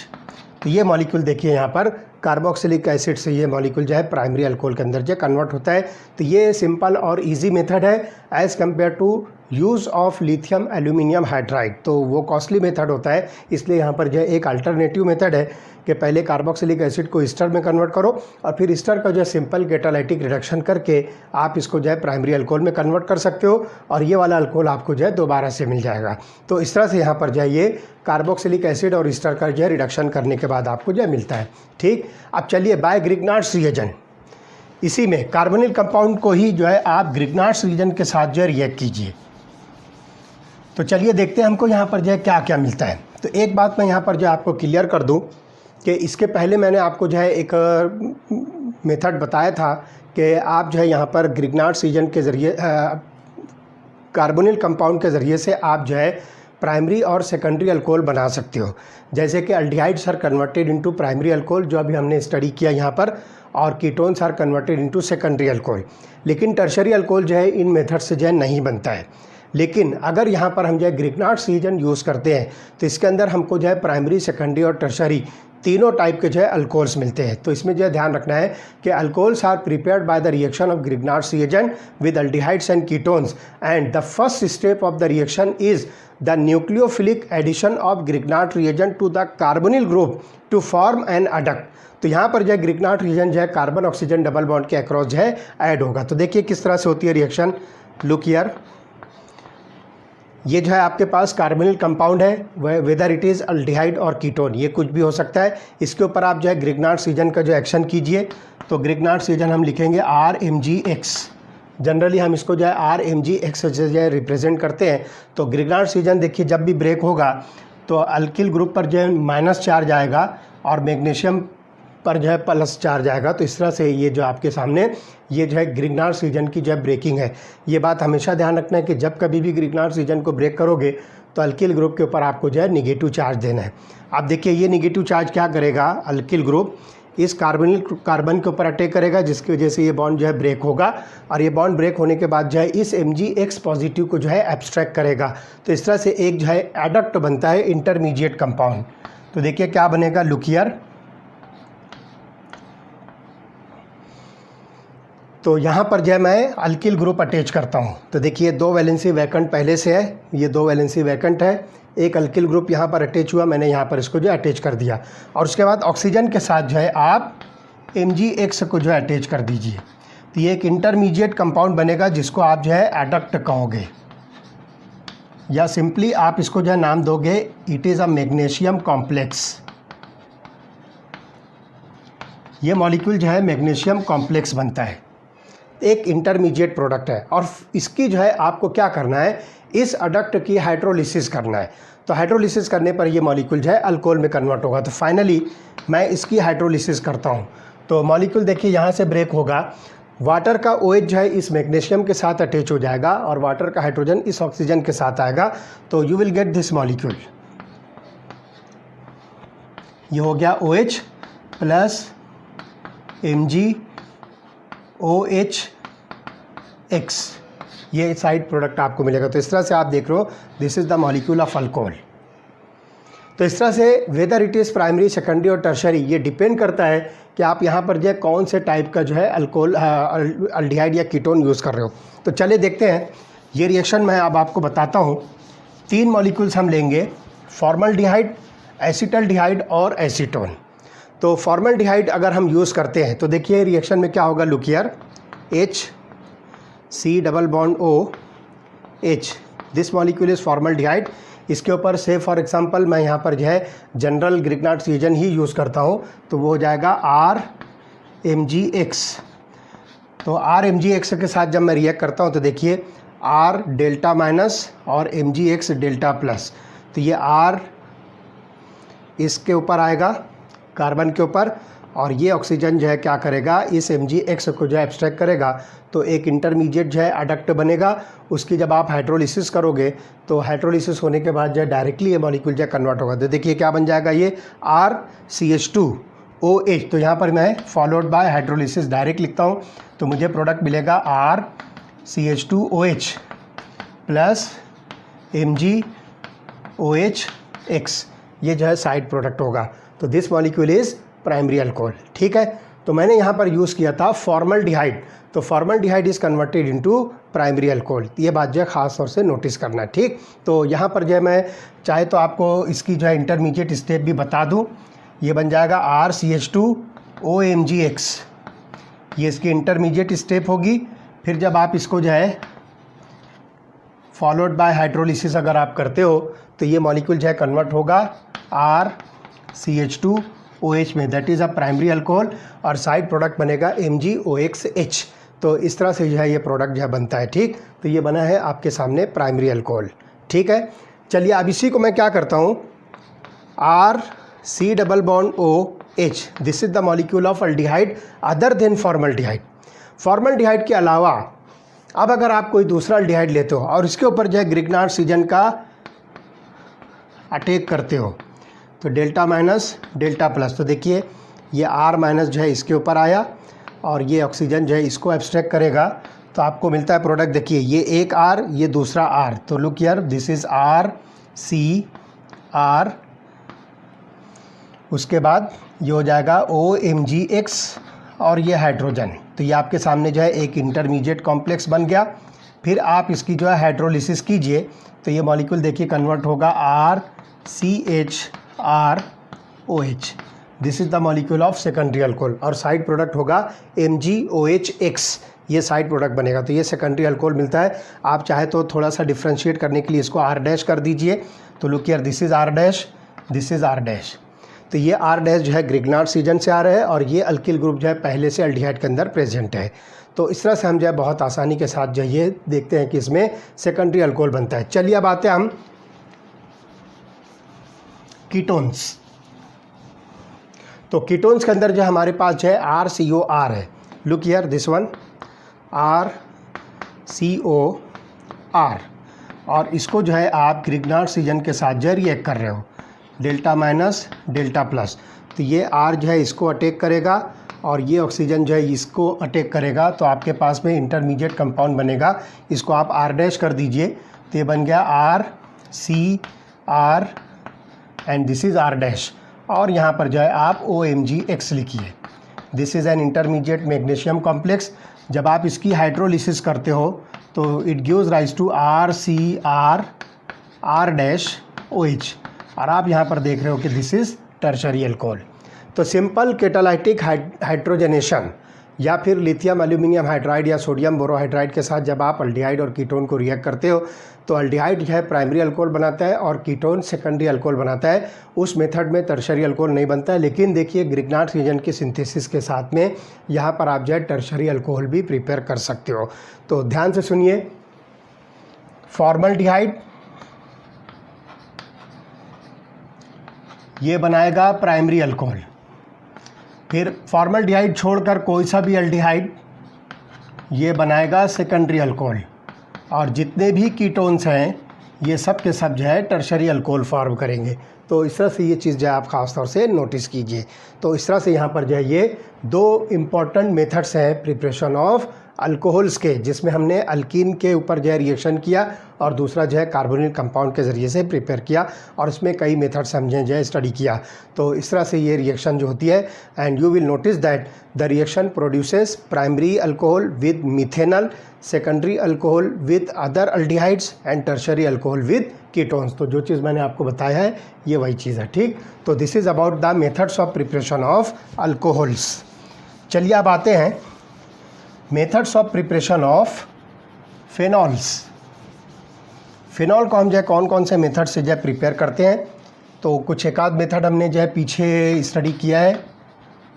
तो ये मॉलिक्यूल देखिए यहाँ पर कार्बोक्सिलिक एसिड से ये मॉलिक्यूल जो है प्राइमरी अल्कोहल के अंदर जो कन्वर्ट होता है। तो ये सिंपल और इजी मेथड है as compare to use of lithium aluminium hydride. तो वो कॉस्टली मेथड होता है, इसलिए यहाँ पर जो है एक अल्टरनेटिव मेथड है कि पहले कार्बोक्सिलिक एसिड को ईस्टर में कन्वर्ट करो और फिर ईस्टर का जो है सिंपल कैटालाइटिक रिडक्शन करके आप इसको जो है प्राइमरी अल्कोहल में कन्वर्ट कर सकते हो और ये वाला अल्कोहल आपको जो है दोबारा से मिल जाएगा। तो इस तरह से यहाँ पर जो है ये कार्बोक्सिलिक एसिड और ईस्टर का जो है रिडक्शन करने के बाद आपको जो है मिलता है। ठीक, अब चलिए बाय ग्रिग्नार्ड्स रिएजेंट, इसी में कार्बोनिल कंपाउंड को ही जो है आप ग्रिग्नार्ड्स रिएजेंट के साथ जो है रिएक्ट कीजिए। तो चलिए देखते हैं हमको यहाँ पर जो है क्या क्या मिलता है। तो एक बात मैं यहाँ पर जो आपको क्लियर कर दूँ कि इसके पहले मैंने आपको जो है एक मेथड बताया था कि आप जो है यहाँ पर ग्रिग्नार्ड्स रिएजेंट के ज़रिए कार्बोनिल कंपाउंड के ज़रिए से आप जो है प्राइमरी और सेकेंडरी अल्कोहल बना सकते हो। जैसे कि aldehydes are converted into primary alcohol जो अभी हमने स्टडी किया यहाँ पर, और ketones are converted into secondary alcohol. लेकिन टर्शरी अल्कोहल जो है इन मेथड से जो है नहीं बनता है। लेकिन अगर यहाँ पर हम जो है ग्रिग्नार्ड्स रिएजेंट यूज़ करते हैं तो इसके अंदर हमको जो है प्राइमरी, सेकेंडरी और टर्शरी तीनों टाइप के जो है अल्कोहल्स मिलते हैं। तो इसमें जो है ध्यान रखना है कि alcohols are prepared by the reaction of Grignard's reagent with aldehydes and ketones and the first step of the reaction is the nucleophilic addition of Grignard reagent to the carbonyl group to form an adduct. तो यहाँ पर जो है ग्रिग्नार्ड रिएजेंट जो है कार्बन ऑक्सीजन डबल बॉन्ड के अक्रॉस जो है ऐड होगा। तो देखिए किस तरह से होती है रिएक्शन, लुक हियर, ये जो है आपके पास कार्बोनिल कंपाउंड है, वेदर इट इज़ अल्डिहाइड और कीटोन, ये कुछ भी हो सकता है। इसके ऊपर आप जो है ग्रिग्नार्ड्स रिएजेंट का जो एक्शन कीजिए। तो ग्रिग्नार्ड्स रिएजेंट हम लिखेंगे RMgX, जनरली हम इसको जो है RMgX से जो है रिप्रेजेंट करते हैं। तो ग्रिग्नार्ड्स रिएजेंट देखिए जब भी ब्रेक होगा तो अल्किल ग्रुप पर जो है माइनस चार्ज आएगा और मैग्नीशियम पर जो है प्लस चार्ज आएगा। तो इस तरह से ये जो आपके सामने ये जो है ग्रिग्नार्ड्स रीजन की जो है ब्रेकिंग है। ये बात हमेशा ध्यान रखना है कि जब कभी भी ग्रिग्नार्ड्स रीजन को ब्रेक करोगे तो अल्किल ग्रुप के ऊपर आपको जो है निगेटिव चार्ज देना है। आप देखिए ये निगेटिव चार्ज क्या करेगा, अल्किल ग्रुप इस कार्बन के ऊपर अटैक करेगा, जिसकी वजह से ये बॉन्ड जो है ब्रेक होगा और ये बॉन्ड ब्रेक होने के बाद जो है इस MgX पॉजिटिव को जो है एब्स्ट्रैक्ट करेगा। तो इस तरह से एक जो है एडक्ट बनता है इंटरमीडिएट कंपाउंड। तो देखिए क्या बनेगा, लुक हियर। तो यहाँ पर जो है मैं अल्किल ग्रुप अटैच करता हूँ। तो देखिए 2 वैलेंसी वैकेंट पहले से है, ये 2 वैलेंसी वैकेंट है, एक अल्किल ग्रुप यहाँ पर अटैच हुआ, मैंने यहाँ पर इसको जो अटैच कर दिया। और उसके बाद ऑक्सीजन के साथ जो है आप MgX को जो है अटैच कर दीजिए। तो ये एक इंटरमीडिएट कंपाउंड बनेगा जिसको आप जो है एडक्ट कहोगे, या सिंपली आप इसको जो है नाम दोगे it is a magnesium complex. ये मॉलिक्यूल जो है मैग्नीशियम कॉम्प्लेक्स बनता है, एक इंटरमीडिएट प्रोडक्ट है। और इसकी जो है आपको क्या करना है, इस अडक्ट की हाइड्रोलिसिस करना है। तो हाइड्रोलिसिस करने पर ये मॉलिक्यूल जो है अल्कोहल में कन्वर्ट होगा। तो फाइनली मैं इसकी हाइड्रोलिसिस करता हूँ। तो मॉलिक्यूल देखिए यहाँ से ब्रेक होगा, वाटर का OH जो है इस मैग्नीशियम के साथ अटैच हो जाएगा और वाटर का हाइड्रोजन इस ऑक्सीजन के साथ आएगा। तो you will get this molecule, ये हो गया OH प्लस MgOH, ये साइड प्रोडक्ट आपको मिलेगा। तो इस तरह से आप देख रहे हो this is the molecule of alcohol. तो इस तरह से whether it is primary, secondary और टर्शरी, ये डिपेंड करता है कि आप यहाँ पर जो है कौन से टाइप का जो है अल्कोहल अल्डिहाइड या कीटोन यूज़ कर रहे हो। तो चलिए देखते हैं ये रिएक्शन मैं अब आपको बताता हूँ। 3 मॉलिक्यूल्स हम लेंगे, फॉर्मल्डिहाइड, एसिटल्डिहाइड और एसीटोन। तो फॉर्मल्डिहाइड अगर हम यूज़ करते हैं तो देखिए रिएक्शन में क्या होगा, look here, HC+OH, this molecule is formaldehyde. इसके ऊपर से फॉर एग्जांपल मैं यहाँ पर जो है जनरल ग्रिग्नार्ड्स रीजन ही यूज़ करता हूँ, तो वो हो जाएगा RMgX। तो RMgX के साथ जब मैं रिएक्ट करता हूँ तो देखिए R डेल्टा माइनस और MgX डेल्टा प्लस। तो ये R इसके ऊपर आएगा कार्बन के ऊपर, और ये ऑक्सीजन जो है क्या करेगा, इस MgX को जो है एब्स्ट्रैक्ट करेगा। तो एक इंटरमीडिएट जो है अडक्ट बनेगा, उसकी जब आप हाइड्रोलिसिस करोगे तो हाइड्रोलिसिस होने के बाद जो है डायरेक्टली ये मॉलिक्यूल जो है कन्वर्ट होगा। तो देखिए क्या बन जाएगा, ये RCH2OH। तो यहाँ पर मैं फॉलोड बाय हाइड्रोलिसिस डायरेक्ट लिखता हूँ, तो मुझे प्रोडक्ट मिलेगा RCH2OH प्लस MgOHX, ये जो है साइड प्रोडक्ट होगा। तो this molecule is primary alcohol. ठीक है, तो मैंने यहाँ पर यूज़ किया था फॉर्मल्डिहाइड। तो formaldehyde is converted into primary alcohol, ये बात जो है ख़ास तौर से नोटिस करना है। ठीक, तो यहाँ पर जो है मैं चाहे तो आपको इसकी जो है इंटरमीडिएट स्टेप भी बता दूँ। ये बन जाएगा RCH2OMgX, ये इसकी इंटरमीडिएट स्टेप होगी। फिर जब आप इसको जो है फॉलोड बाय हाइड्रोलिसिस अगर आप करते हो तो ये मॉलिक्यूल जो है कन्वर्ट होगा RCH2OH में, that is a primary alcohol, और साइड प्रोडक्ट बनेगा MgOXH। तो इस तरह से जो है ये प्रोडक्ट जो है बनता है। ठीक, तो ये बना है आपके सामने प्राइमरी अल्कोहल। ठीक है, चलिए अब इसी को मैं क्या करता हूँ, RC+OH, this is the molecule of aldehyde other than formaldehyde. Formaldehyde के अलावा अब अगर आप कोई दूसरा अल्डिहाइड लेते हो और इसके ऊपर जो है ग्रिग्नार्ड्स रीजन का अटैक करते हो, तो डेल्टा माइनस डेल्टा प्लस, तो देखिए ये R माइनस जो है इसके ऊपर आया और ये ऑक्सीजन जो है इसको एब्स्ट्रैक्ट करेगा, तो आपको मिलता है प्रोडक्ट। देखिए ये एक R, ये दूसरा R, तो look here, this is RCR, उसके बाद ये हो जाएगा OMgX और ये हाइड्रोजन। तो ये आपके सामने जो है एक इंटरमीडिएट कॉम्प्लेक्स बन गया। फिर आप इसकी जो है हाइड्रोलिसिस कीजिए तो ये मॉलिक्यूल देखिए कन्वर्ट होगा RCHROH, this is the molecule of secondary alcohol, और साइड प्रोडक्ट होगा MgOHX, ये साइड प्रोडक्ट बनेगा। तो ये सेकेंडरी अल्कोहल मिलता है। आप चाहे तो थोड़ा सा डिफ्रेंशिएट करने के लिए इसको R' कर दीजिए, तो look here, this is R', this is R'। तो ये R' जो है ग्रिग्नार्ड्स रीजन से आ रहा है और ये अल्किल ग्रुप जो है पहले से अल्डिहाइड के अंदर प्रेजेंट है। तो इस तरह से हम जो है बहुत आसानी के साथ जो ये देखते हैं कि इसमें सेकेंडरी अल्कोहल बनता है। चलिए अब आते हैं हम कीटोन्स। तो कीटोन्स के अंदर जो हमारे पास जो है RCOR है, look here this one RCOR, और इसको जो है आप ग्रिग्नार्ड रीजन के साथ जो है रिएक्ट कर रहे हो, डेल्टा माइनस डेल्टा प्लस, तो ये R जो है इसको अटैक करेगा और ये ऑक्सीजन जो है इसको अटैक करेगा, तो आपके पास में इंटरमीडिएट कंपाउंड बनेगा। इसको आप R डैश कर दीजिए, तो ये बन गया RCR and this is R dash, और यहाँ पर जो है आप OMgX लिखिए। This is an intermediate magnesium complex. जब आप इसकी हाइड्रोलिसिस करते हो तो it gives rise to RCR R dash OH, और आप यहाँ पर देख रहे हो कि दिस इज़ टर्शरी अल्कोहल। तो सिंपल कैटालाइटिक हाइड्रोजनेशन या फिर लिथियम एल्यूमिनियम हाइड्राइड या सोडियम बोरोहाइड्राइड के साथ जब आप अल्डिहाइड और कीटोन को रिएक्ट करते हो तो अल्डिहाइड जो है प्राइमरी अल्कोहल बनाता है और कीटोन सेकेंडरी अल्कोहल बनाता है। उस मेथड में टर्शरी अल्कोहल नहीं बनता है, लेकिन देखिए ग्रिग्नार्ड रीजन की सिंथेसिस के साथ में यहाँ पर आप जो है टर्शरी अल्कोहल भी प्रिपेयर कर सकते हो। तो ध्यान से सुनिए, फॉर्मल्डिहाइड ये बनाएगा प्राइमरी अल्कोहल, फिर फॉर्मल्डिहाइड छोड़कर कोई सा भी अल्डिहाइड ये बनाएगा सेकेंडरी अल्कोहल, और जितने भी कीटोन्स हैं ये सब के सब जो है टर्शरी अल्कोहल फॉर्म करेंगे। तो इस तरह से ये चीज़ जो है आप ख़ास तौर से नोटिस कीजिए। तो इस तरह से यहाँ पर जो है ये दो इम्पॉर्टेंट मेथड्स हैं प्रिपरेशन ऑफ अल्कोहल्स के, जिसमें हमने अल्कीन के ऊपर जो है रिएक्शन किया और दूसरा जो है कार्बोनिल कंपाउंड के ज़रिए से प्रिपेयर किया, और इसमें कई मेथड्स हमने जो है स्टडी किया। तो इस तरह से ये रिएक्शन जो होती है, and you will notice that the reaction produces primary alcohol with methanol, secondary alcohol with other aldehydes and tertiary alcohol with ketones. तो जो चीज़ मैंने आपको बताया है ये वही चीज़ है, ठीक। तो this is about the methods of preparation of alcohols. चलिए अब आते हैं methods of preparation of phenols. Phenol को हम जो है कौन कौन से मेथड से जो है प्रिपेयर करते हैं, तो कुछ एक आध मेथड हमने जो है पीछे स्टडी किया है।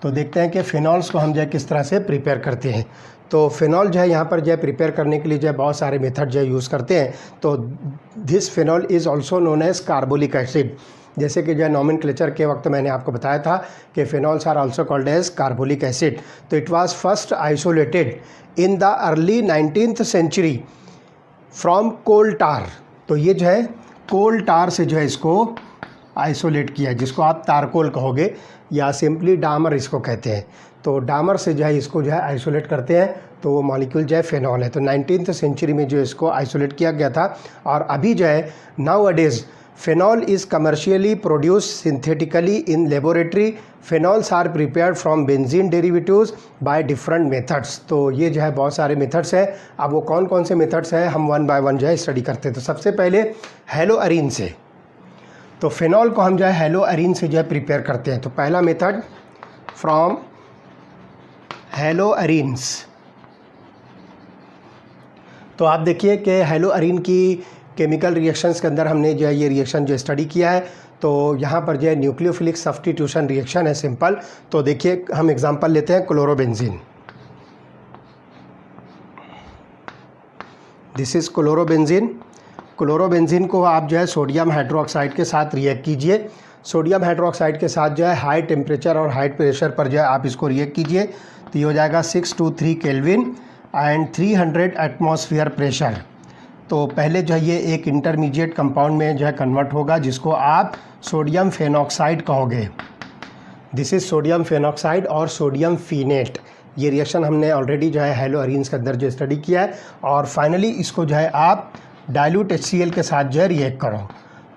तो देखते हैं कि फिनॉल्स को हम जो है किस तरह से प्रिपेयर करते हैं। तो फिनॉल जो है यहाँ पर जो है प्रिपेयर करने के लिए जो है बहुत सारे मेथड जो है यूज़ करते हैं। तो this phenol is also known as carbolic acid. जैसे कि जो है नॉमेनक्लेचर के वक्त मैंने आपको बताया था कि phenols are also called as carbolic acid. तो it was first isolated in the early 19th century from coal tar. तो ये जो है कोल टार से जो है इसको आइसोलेट किया, जिसको आप तारकोल कहोगे या सिंपली डामर इसको कहते हैं। तो डामर से जो है इसको जो है आइसोलेट करते हैं, तो वो मॉलिक्यूल जो है फिनॉल है। तो 19th सेंचुरी में जो इसको आइसोलेट किया गया था, और अभी जो है नाउ अडेज phenol is commercially produced synthetically in laboratory. phenols are prepared from benzene derivatives by different methods. तो ये जो है बहुत सारे मेथड्स हैं। अब वो कौन कौन से मेथड्स हैं हम वन बाय वन जो है स्टडी करते हैं। तो सबसे पहले हेलोअरीन से, तो फिनॉल को हम जो है हेलोअरीन से जो है प्रिपेयर करते हैं। तो पहला मेथड फ्रॉम हेलोअरीन्स। तो आप देखिए कि हेलोअरीन की केमिकल रिएक्शंस के अंदर हमने जो है ये रिएक्शन जो स्टडी किया है। तो यहाँ पर जो है न्यूक्लियोफिलिक सब्स्टिट्यूशन रिएक्शन है सिंपल। तो देखिए हम एग्जांपल लेते हैं chlorobenzene. This is chlorobenzene. Chlorobenzene को आप जो है सोडियम हाइड्रोक्साइड के साथ रिएक्ट कीजिए। सोडियम हाइड्रोक्साइड के साथ जो है हाई टेम्परेचर और हाई प्रेशर पर जो है आप इसको रिएक्ट कीजिए। तो ये हो जाएगा 623 केल्विन एंड 300 एटमॉस्फेयर प्रेशर। तो पहले जो है ये एक इंटरमीडिएट कंपाउंड में जो है कन्वर्ट होगा, जिसको आप सोडियम फेनॉक्साइड कहोगे। दिस इज़ सोडियम फेनॉक्साइड और सोडियम फीनेट। ये रिएक्शन हमने ऑलरेडी जो है हेलोअरीन्स के अंदर जो स्टडी किया है। और फाइनली इसको जो है आप डाइल्यूट HCl के साथ जो है रिएक्ट करो,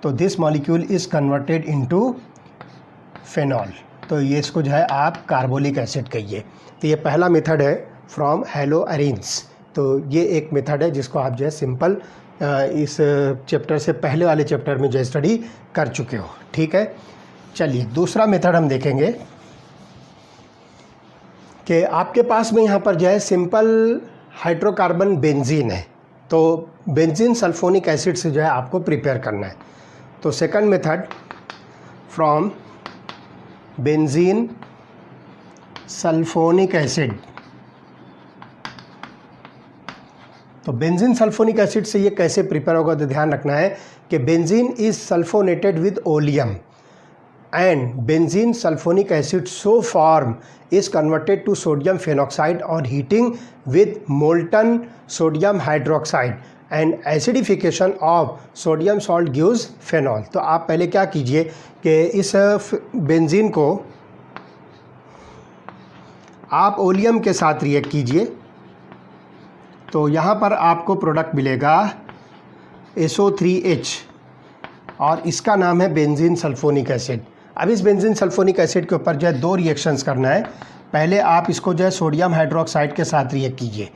तो this molecule is converted into phenol. तो ये इसको जो है आप कार्बोलिक एसिड कहिए। तो ये पहला मेथड है फ्रॉम हेलोअरीन्स। तो ये एक मेथड है जिसको आप जो है सिंपल इस चैप्टर से पहले वाले चैप्टर में जो है स्टडी कर चुके हो, ठीक है। चलिए दूसरा मेथड हम देखेंगे कि आपके पास में यहाँ पर जो है सिंपल हाइड्रोकार्बन बेंजीन है। तो बेंजीन सल्फोनिक एसिड से जो है आपको प्रिपेयर करना है। तो second method from benzene sulphonic acid. तो बेंजीन सल्फोनिक एसिड से ये कैसे प्रिपेयर होगा, तो ध्यान रखना है कि benzene is sulphonated with oleum and benzene sulfonic acid so form is converted to sodium phenoxide on heating with molten sodium hydroxide and acidification of sodium salt gives phenol। तो आप पहले क्या कीजिए कि इस बेंजीन को आप ओलियम के साथ रिएक्ट कीजिए, तो यहाँ पर आपको प्रोडक्ट मिलेगा SO3H और इसका नाम है बेंजीन सल्फोनिक एसिड। अब इस बेंजीन सल्फोनिक एसिड के ऊपर जो है 2 रिएक्शंस करना है। पहले आप इसको जो है सोडियम हाइड्रोक्साइड के साथ रिएक्ट कीजिए।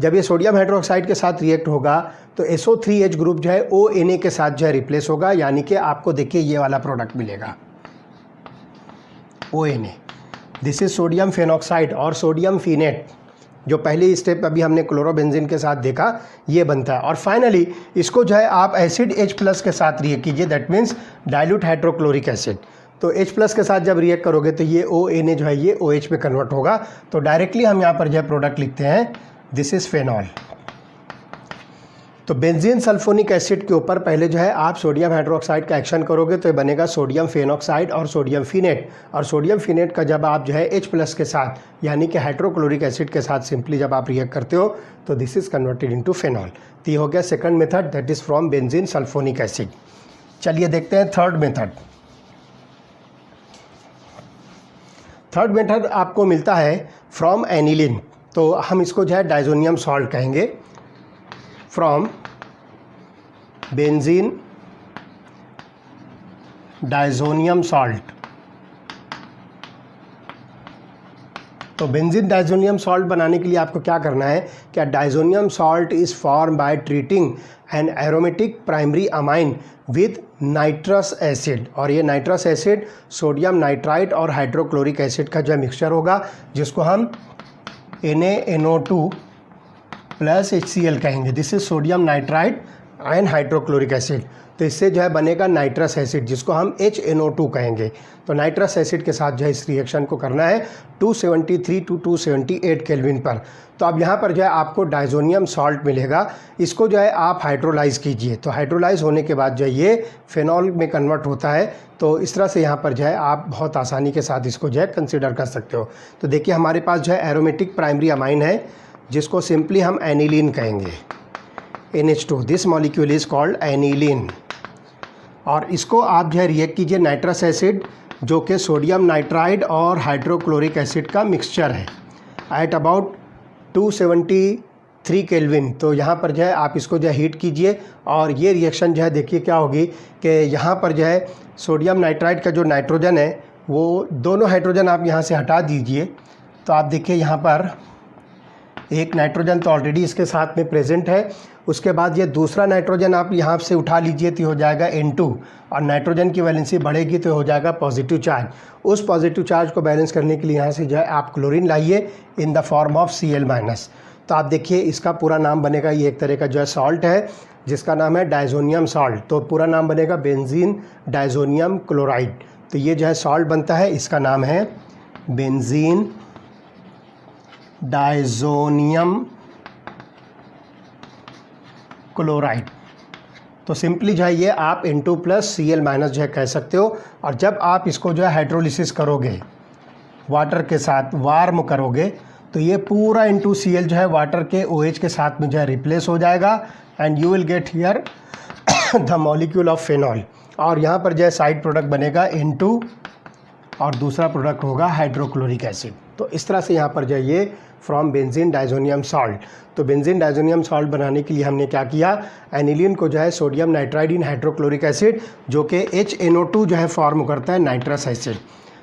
जब ये सोडियम हाइड्रोक्साइड के साथ रिएक्ट होगा तो SO3H ग्रुप जो है ONA के साथ जो है रिप्लेस होगा, यानी कि आपको देखिए ये वाला प्रोडक्ट मिलेगा ONA। This is sodium phenoxide और सोडियम फिनेट, जो पहली स्टेप अभी हमने क्लोरोबेंजीन के साथ देखा, ये बनता है। और फाइनली इसको जो है आप एसिड H+ के साथ रिएक्ट कीजिए, that means dilute hydrochloric acid. तो H+ के साथ जब रिएक्ट करोगे तो ये ONA जो है ये OH में कन्वर्ट होगा। तो डायरेक्टली हम यहाँ पर जो है प्रोडक्ट लिखते हैं दिस इज़ फेनॉल। तो बेंजीन सल्फोनिक एसिड के ऊपर पहले जो है आप सोडियम हाइड्रोक्साइड का एक्शन करोगे तो ये बनेगा सोडियम फेनॉक्साइड और सोडियम फिनेट। और सोडियम फिनेट का जब आप जो है H+ के साथ यानी कि हाइड्रोक्लोरिक एसिड के साथ सिंपली जब आप रिएक्ट करते हो तो this is converted into phenol. तो ये हो गया second method, that is from benzene sulphonic acid. चलिए देखते हैं थर्ड मेथड। थर्ड मेथड आपको मिलता है फ्रॉम एनिलीन, तो हम इसको जो है डाइजोनियम सॉल्ट कहेंगे। From benzene diazonium salt. तो बेंजीन डाइजोनियम सॉल्ट बनाने के लिए आपको क्या करना है कि diazonium salt is form by treating an aromatic primary amine with nitrous acid. और ये नाइट्रस एसिड सोडियम नाइट्राइट और हाइड्रोक्लोरिक एसिड का जो है मिक्सचर होगा, जिसको हम NaNO2 प्लस HCl कहेंगे। This is sodium nitrite and hydrochloric acid. तो इससे जो है बनेगा नाइट्रस एसिड, जिसको हम HNO2 कहेंगे। तो नाइट्रस एसिड के साथ जो है इस रिएक्शन को करना है 273 to 278 केल्विन पर। तो अब यहाँ पर जो है आपको डाइजोनियम सॉल्ट मिलेगा, इसको जो है आप हाइड्रोलाइज कीजिए। तो हाइड्रोलाइज होने के बाद जो है ये फेनॉल में कन्वर्ट होता है। तो इस तरह से यहाँ पर जो है आप बहुत आसानी के साथ इसको जो है कंसिडर कर सकते हो। तो देखिए हमारे पास जो है एरोमेटिक प्राइमरी अमाइन है, जिसको सिंपली हम एनिलीन कहेंगे, NH2। This molecule is called aniline. और इसको आप जो है रिएक्ट कीजिए नाइट्रस एसिड, जो कि सोडियम नाइट्राइड और हाइड्रोक्लोरिक एसिड का मिक्सचर है, एट अबाउट 273 केल्विन। तो यहाँ पर जो है आप इसको जो है हीट कीजिए और ये रिएक्शन जो है देखिए क्या होगी कि यहाँ पर जो है सोडियम नाइट्राइड का जो नाइट्रोजन है वो दोनों हाइड्रोजन आप यहाँ से हटा दीजिए। तो आप देखिए यहाँ पर एक नाइट्रोजन तो ऑलरेडी इसके साथ में प्रेजेंट है, उसके बाद ये दूसरा नाइट्रोजन आप यहाँ से उठा लीजिए तो हो जाएगा N2, और नाइट्रोजन की वैलेंसी बढ़ेगी तो हो जाएगा पॉजिटिव चार्ज। उस पॉजिटिव चार्ज को बैलेंस करने के लिए यहाँ से जो है आप क्लोरीन लाइए in the form of Cl-। तो आप देखिए इसका पूरा नाम बनेगा, ये एक तरह का जो है सॉल्ट है जिसका नाम है डाइजोनियम सॉल्ट। तो पूरा नाम बनेगा बेंजीन डाइजोनियम क्लोराइड। तो ये जो है सॉल्ट बनता है, इसका नाम है बेंजीन डाइजोनियम क्लोराइड। तो सिंपली जो है ये आप N2 प्लस Cl- जो है कह सकते हो। और जब आप इसको जो है हाइड्रोलिसिस करोगे, वाटर के साथ वार्म करोगे, तो ये पूरा N2Cl जो है वाटर के OH के साथ में जो है रिप्लेस हो जाएगा, and you will get here the molecule of phenol. और यहाँ पर जो है साइड प्रोडक्ट बनेगा N2 और दूसरा प्रोडक्ट होगा हाइड्रोक्लोरिक एसिड। तो इस तरह से यहाँ पर जो है ये फ्रॉम बेंजीन डाइजोनियम सॉल्ट। तो बेंजीन डाइजोनियम सॉल्ट बनाने के लिए हमने क्या किया, एनिलीन को जो है सोडियम नाइट्राइड इन हाइड्रोक्लोरिक एसिड, जो कि HNO2 जो है फॉर्म करता है नाइट्रस एसिड।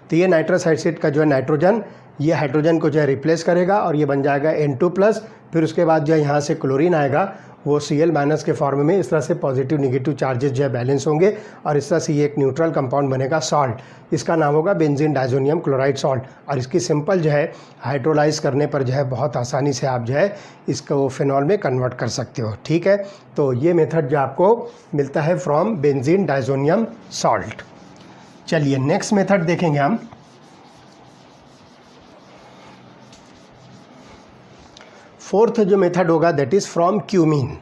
तो ये नाइट्रस एसिड का जो है नाइट्रोजन, ये हाइड्रोजन को जो है रिप्लेस करेगा और ये बन जाएगा N2 प्लस। फिर उसके बाद जो है यहाँ से क्लोरीन आएगा, वो Cl- के फॉर्म में। इस तरह से पॉजिटिव निगेटिव चार्जेस जो है बैलेंस होंगे और इस तरह से ये एक न्यूट्रल कंपाउंड बनेगा सॉल्ट। इसका नाम होगा बेंजीन डाइजोनियम क्लोराइड सॉल्ट। और इसकी सिंपल जो है हाइड्रोलाइज करने पर जो है बहुत आसानी से आप जो है इसको फेनॉल में कन्वर्ट कर सकते हो। ठीक है, तो ये मेथड जो आपको मिलता है फ्रॉम बेंजीन डाइजोनियम सॉल्ट। चलिए नेक्स्ट मेथड देखेंगे हम। फोर्थ जो मेथड होगा that is from cumene.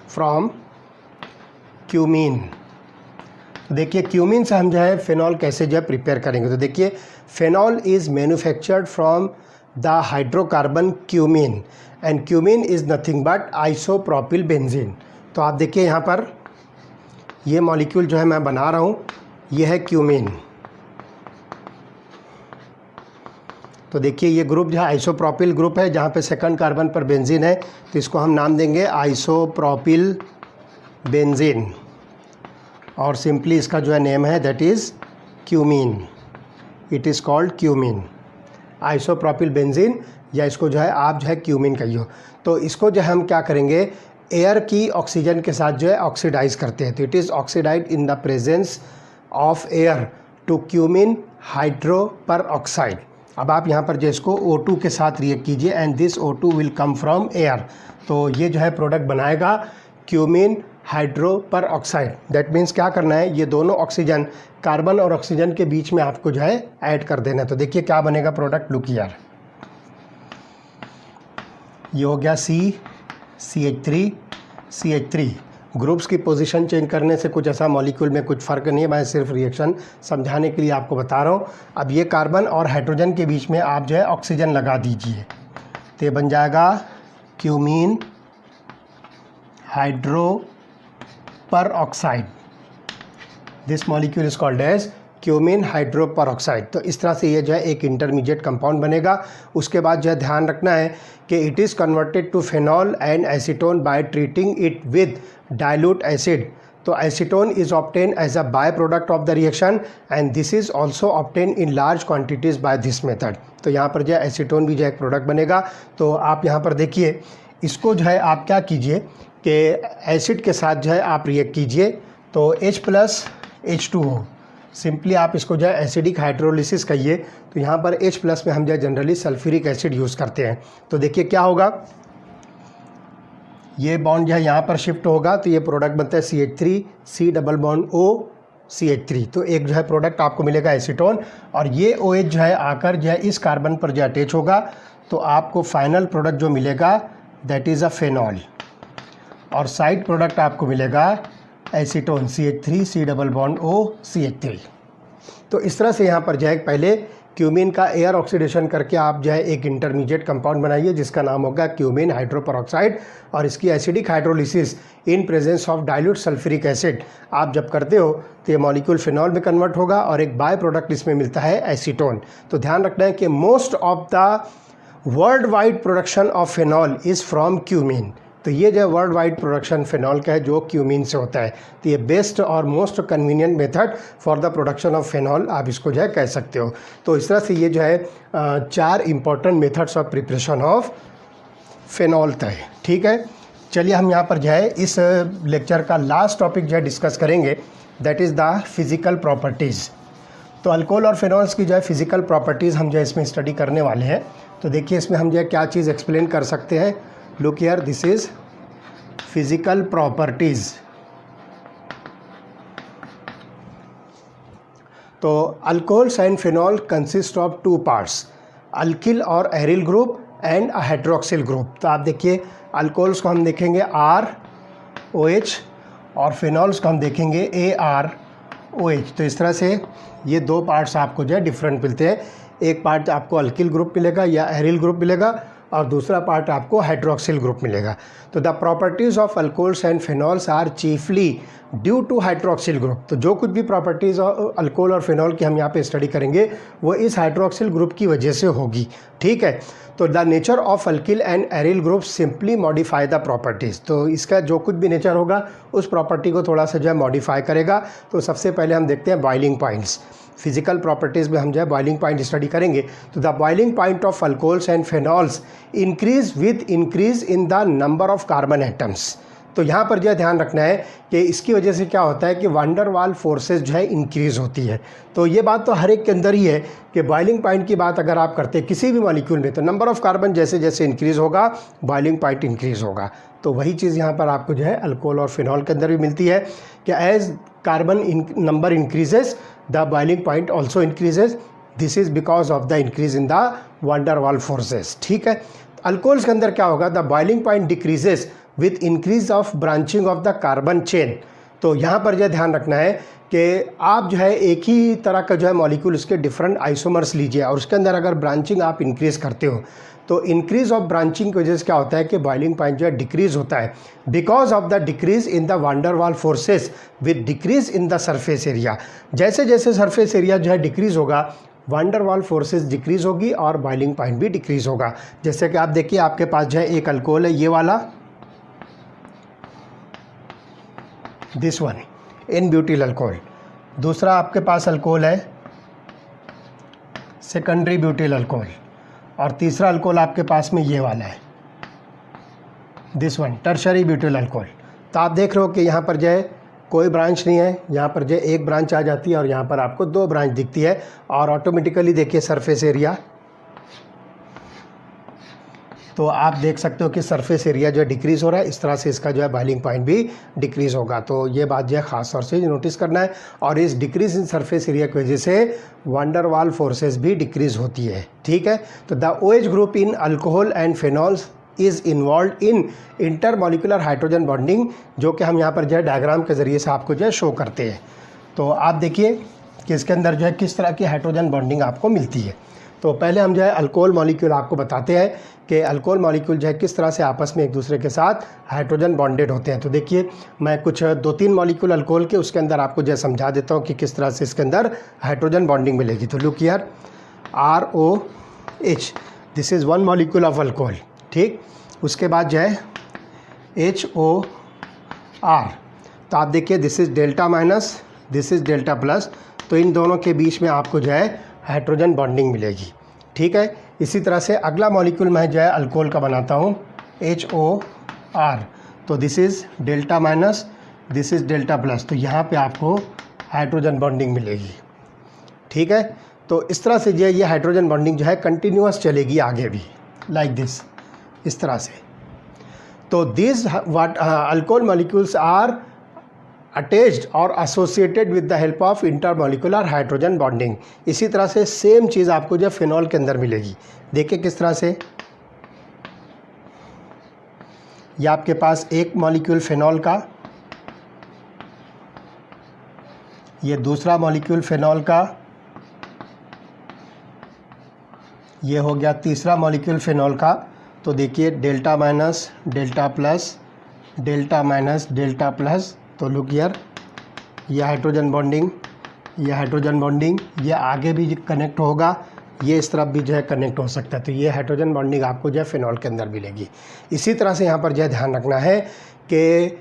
From cumene. तो देखिए क्यूमीन से हम जो है फिनॉल कैसे जो है प्रिपेयर करेंगे। तो देखिए phenol is manufactured from the hydrocarbon cumene and cumene is nothing but isopropyl benzene. तो आप देखिए यहाँ पर ये मॉलिक्यूल जो है मैं बना रहा हूँ, ये है क्यूमीन। तो देखिए ये ग्रुप जो है आइसोप्रोपिल ग्रुप है, जहाँ पे सेकंड कार्बन पर बेंजीन है, तो इसको हम नाम देंगे आइसोप्रोपिल बेंजीन, और सिंपली इसका जो है नेम है that is cumene. It is called cumene, isopropyl benzene, या इसको जो है आप जो है क्यूमीन कहिए। तो इसको जो है हम क्या करेंगे, एयर की ऑक्सीजन के साथ जो है ऑक्सीडाइज करते हैं। तो it is oxidise in the presence of air to cumene hydroperoxide. अब आप यहाँ पर जो इसको O2 के साथ रिएक्ट कीजिए and this O2 will come from air. तो ये जो है प्रोडक्ट बनाएगा क्यूमीन हाइड्रो पर ऑक्साइड। दैट मीन्स क्या करना है, ये दोनों ऑक्सीजन, कार्बन और ऑक्सीजन के बीच में आपको जो है ऐड कर देना है। तो देखिए क्या बनेगा प्रोडक्ट, लुक हियर, ये हो गया CH3 ग्रुप्स की पोजीशन चेंज करने से कुछ ऐसा मॉलिक्यूल में कुछ फ़र्क नहीं है, मैं सिर्फ रिएक्शन समझाने के लिए आपको बता रहा हूँ। अब ये कार्बन और हाइड्रोजन के बीच में आप जो है ऑक्सीजन लगा दीजिए, तो ये बन जाएगा cumene hydroperoxide. This molecule is called as cumene hydroperoxide. तो इस तरह से ये जो है एक इंटरमीडिएट कंपाउंड बनेगा। उसके बाद जो है ध्यान रखना है कि it is converted to phenol and acetone by treating it with dilute acid. तो acetone is obtain as a by product of the reaction and this is also obtain in large quantities by this method. तो यहाँ पर जो है एसीटोन भी जो है एक प्रोडक्ट बनेगा। तो आप यहाँ पर देखिए, इसको जो है आप क्या कीजिए कि एसिड के साथ जो है आप रिएक्ट कीजिए, तो H+H2O, सिंपली आप इसको जो है एसिडिक हाइड्रोलिसिस कहिए। तो यहाँ पर H+ में हम जो है जनरली सल्फ्यूरिक एसिड यूज़ करते हैं। तो देखिए क्या होगा, ये बॉन्ड जो है यहाँ पर शिफ्ट होगा, तो ये प्रोडक्ट बनता है CH3 C double bond O CH3। तो एक जो है प्रोडक्ट आपको मिलेगा एसीटोन, और ये OH जो है आकर जो है इस कार्बन पर जो अटैच होगा, तो आपको फाइनल प्रोडक्ट जो मिलेगा दैट इज़ अ फेनॉल, और साइड प्रोडक्ट आपको मिलेगा acetone CH3 C double bond O CH3। तो इस तरह से यहाँ पर जो है पहले क्यूमीन का एयर ऑक्सीडेशन करके आप जो है एक इंटरमीडिएट कंपाउंड बनाइए जिसका नाम होगा क्यूमीन हाइड्रो पर ऑक्साइड, और इसकी acidic hydrolysis in presence of dilute sulphuric acid आप जब करते हो तो ये मॉलिक्यूल फिनॉल में कन्वर्ट होगा, और एक बाय प्रोडक्ट इसमें मिलता है एसीटोन। तो ध्यान रखना है कि most of the world wide production of phenol is from cumene. तो ये जो वर्ल्ड वाइड प्रोडक्शन फिनॉल का है जो क्यूमीन से होता है। तो ये बेस्ट और most convenient method for the production of phenol आप इसको जो है कह सकते हो। तो इस तरह से ये जो है 4 important methods of preparation of phenol है। ठीक है, चलिए हम यहाँ पर जो है इस लेक्चर का लास्ट टॉपिक जो है डिस्कस करेंगे, that is the physical properties. तो अल्कोहल और फिनॉल्स की जो है फिज़िकल प्रॉपर्टीज़ हम जो है इसमें स्टडी करने वाले हैं। तो देखिए इसमें हम जो है क्या चीज़ एक्सप्लेन कर सकते हैं। Look here, this is physical properties. तो alcohols and phenol consist of 2 parts, alkyl और aryl group and a hydroxyl group। तो आप देखिए alcohols को हम देखेंगे ROH और phenols को हम देखेंगे AROH। तो इस तरह से ये 2 पार्ट्स आपको जो है डिफरेंट मिलते हैं। एक पार्ट आपको अल्किल ग्रुप मिलेगा या एरिल ग्रुप मिलेगा, और दूसरा पार्ट आपको हाइड्रोक्सिल ग्रुप मिलेगा। तो the properties of alcohols and phenols are chiefly due to hydroxyl group. तो जो कुछ भी प्रॉपर्टीज़ अल्कोहल और फिनॉल की हम यहाँ पे स्टडी करेंगे वो इस हाइड्रोक्सिल ग्रुप की वजह से होगी। ठीक है, तो the nature of alkyl and aryl group simply modify the properties. तो इसका जो कुछ भी नेचर होगा उस प्रॉपर्टी को थोड़ा सा जो है मॉडिफाई करेगा। तो सबसे पहले हम देखते हैं बॉइलिंग पॉइंट्स। फिजिकल प्रॉपर्टीज़ में हम जो है बॉइलिंग पॉइंट स्टडी करेंगे। तो the boiling point of alcohols and phenols increase with increase in the number of carbon atoms. तो यहाँ पर जो ध्यान रखना है कि इसकी वजह से क्या होता है कि वांडर वाल फोर्सेज जो है इंक्रीज़ होती है। तो ये बात तो हर एक के अंदर ही है कि बॉइलिंग पॉइंट की बात अगर आप करते हैं किसी भी मॉलिक्यूल में, तो नंबर ऑफ कार्बन जैसे जैसे इंक्रीज़ होगा बॉइलिंग पॉइंट इंक्रीज़ होगा। तो वही चीज़ यहाँ पर आपको जो है अल्कोहल और फिनॉल के अंदर भी मिलती है कि as carbon number increases the boiling point also increases. This is because of the increase in the van der Waals forces. ठीक है, अल्कोहल्स के अंदर क्या होगा, the boiling point decreases with increase of branching of the carbon chain। तो यहाँ पर जो ध्यान रखना है कि आप जो है एक ही तरह का जो है मॉलिक्यूल उसके डिफरेंट आइसोमर्स लीजिए और उसके अंदर अगर ब्रांचिंग आप इंक्रीज़ करते हो तो इंक्रीज ऑफ ब्रांचिंग की वजह से क्या होता है कि बॉइलिंग पॉइंट जो है डिक्रीज होता है because of the decrease in the van der Waals forces with decrease in the surface area. जैसे जैसे सरफेस एरिया जो है डिक्रीज होगा वांडर वाल फोर्सेस डिक्रीज होगी और बॉइलिंग पॉइंट भी डिक्रीज होगा। जैसे कि आप देखिए आपके पास जो है एक अल्कोहल है ये वाला, this one in butyl alcohol, दूसरा आपके पास अल्कोहल है सेकेंडरी ब्यूटिल अल्कोहल और तीसरा अल्कोहल आपके पास में ये वाला है this one tertiary butyl alcohol. तो आप देख रहे हो कि यहाँ पर जो है कोई ब्रांच नहीं है, यहाँ पर जो है एक ब्रांच आ जाती है और यहाँ पर आपको दो ब्रांच दिखती है और ऑटोमेटिकली देखिए सरफेस एरिया, तो आप देख सकते हो कि सरफेस एरिया जो है डिक्रीज़ हो रहा है, इस तरह से इसका जो है बॉइलिंग पॉइंट भी डिक्रीज़ होगा। तो ये बात जो है ख़ास तौर से नोटिस करना है और इस डिक्रीज़ इन सरफेस एरिया की वजह से वांडर वाल फोर्सेस भी डिक्रीज़ होती है। ठीक है, तो the OH group in alcohol and phenols is involve in intermolecular hydrogen bonding, जो कि हम यहाँ पर जो है डायग्राम के ज़रिए से आपको जो है शो करते हैं। तो आप देखिए कि इसके अंदर जो है किस तरह की हाइड्रोजन बॉन्डिंग आपको मिलती है। तो पहले हम जो है अल्कोहल मॉलिक्यूल आपको बताते हैं कि अल्कोहल मॉलिक्यूल जो है किस तरह से आपस में एक दूसरे के साथ हाइड्रोजन बॉन्डेड होते हैं। तो देखिए मैं कुछ 2-3 मॉलिक्यूल अल्कोहल के उसके अंदर आपको जो है समझा देता हूँ कि किस तरह से इसके अंदर हाइड्रोजन बॉन्डिंग मिलेगी। तो look here ROH, this is one molecule of alcohol. ठीक, उसके बाद जो है HOR, तो आप देखिए this is delta minus, this is delta plus, तो इन दोनों के बीच में आपको जो है हाइड्रोजन बॉन्डिंग मिलेगी। ठीक है, इसी तरह से अगला मॉलिक्यूल मैं जो है अल्कोहल का बनाता हूँ HOR, तो this is delta minus, this is delta plus, तो यहाँ पे आपको हाइड्रोजन बॉन्डिंग मिलेगी। ठीक है, तो इस तरह से जो है ये हाइड्रोजन बॉन्डिंग जो है कंटिन्यूअस चलेगी आगे भी लाइक दिस, इस तरह से। तो this alcohol molecules are attached और associated with the help of intermolecular hydrogen bonding. इसी तरह से सेम चीज़ आपको जो फिनॉल के अंदर मिलेगी। देखिए किस तरह से ये आपके पास एक मॉलिक्यूल फिनॉल का, ये दूसरा मॉलिक्यूल फिनॉल का, ये हो गया तीसरा मॉलिक्यूल फिनॉल का। तो देखिए delta minus delta plus, delta minus delta plus, तो लुक हियर ये हाइड्रोजन बॉन्डिंग, ये हाइड्रोजन बॉन्डिंग, ये आगे भी कनेक्ट होगा, ये इस तरफ भी जो है कनेक्ट हो सकता है। तो ये हाइड्रोजन बॉन्डिंग आपको जो है फिनॉल के अंदर मिलेगी। इसी तरह से यहाँ पर जो है ध्यान रखना है कि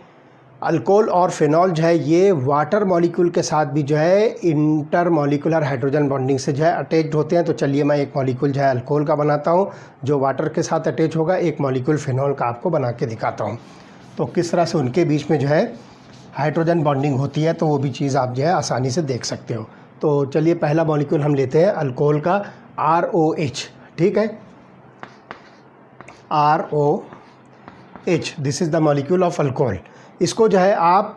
अल्कोहल और फिनॉल जो है ये वाटर मॉलिक्यूल के साथ भी जो है इंटरमॉलिकुलर हाइड्रोजन बॉन्डिंग से जो है अटैच्ड होते हैं। तो चलिए मैं एक मॉलिक्यूल जो है अल्कोहल का बनाता हूँ जो वाटर के साथ अटैच होगा, एक मॉलिक्यूल फिनॉल का आपको बना के दिखाता हूँ। तो किस तरह से उनके बीच में जो है हाइड्रोजन बॉन्डिंग होती है, तो वो भी चीज़ आप जो है आसानी से देख सकते हो। तो चलिए पहला मॉलिक्यूल हम लेते हैं अल्कोहल का ROH। ठीक है, ROH, this is the molecule of alcohol. इसको जो है आप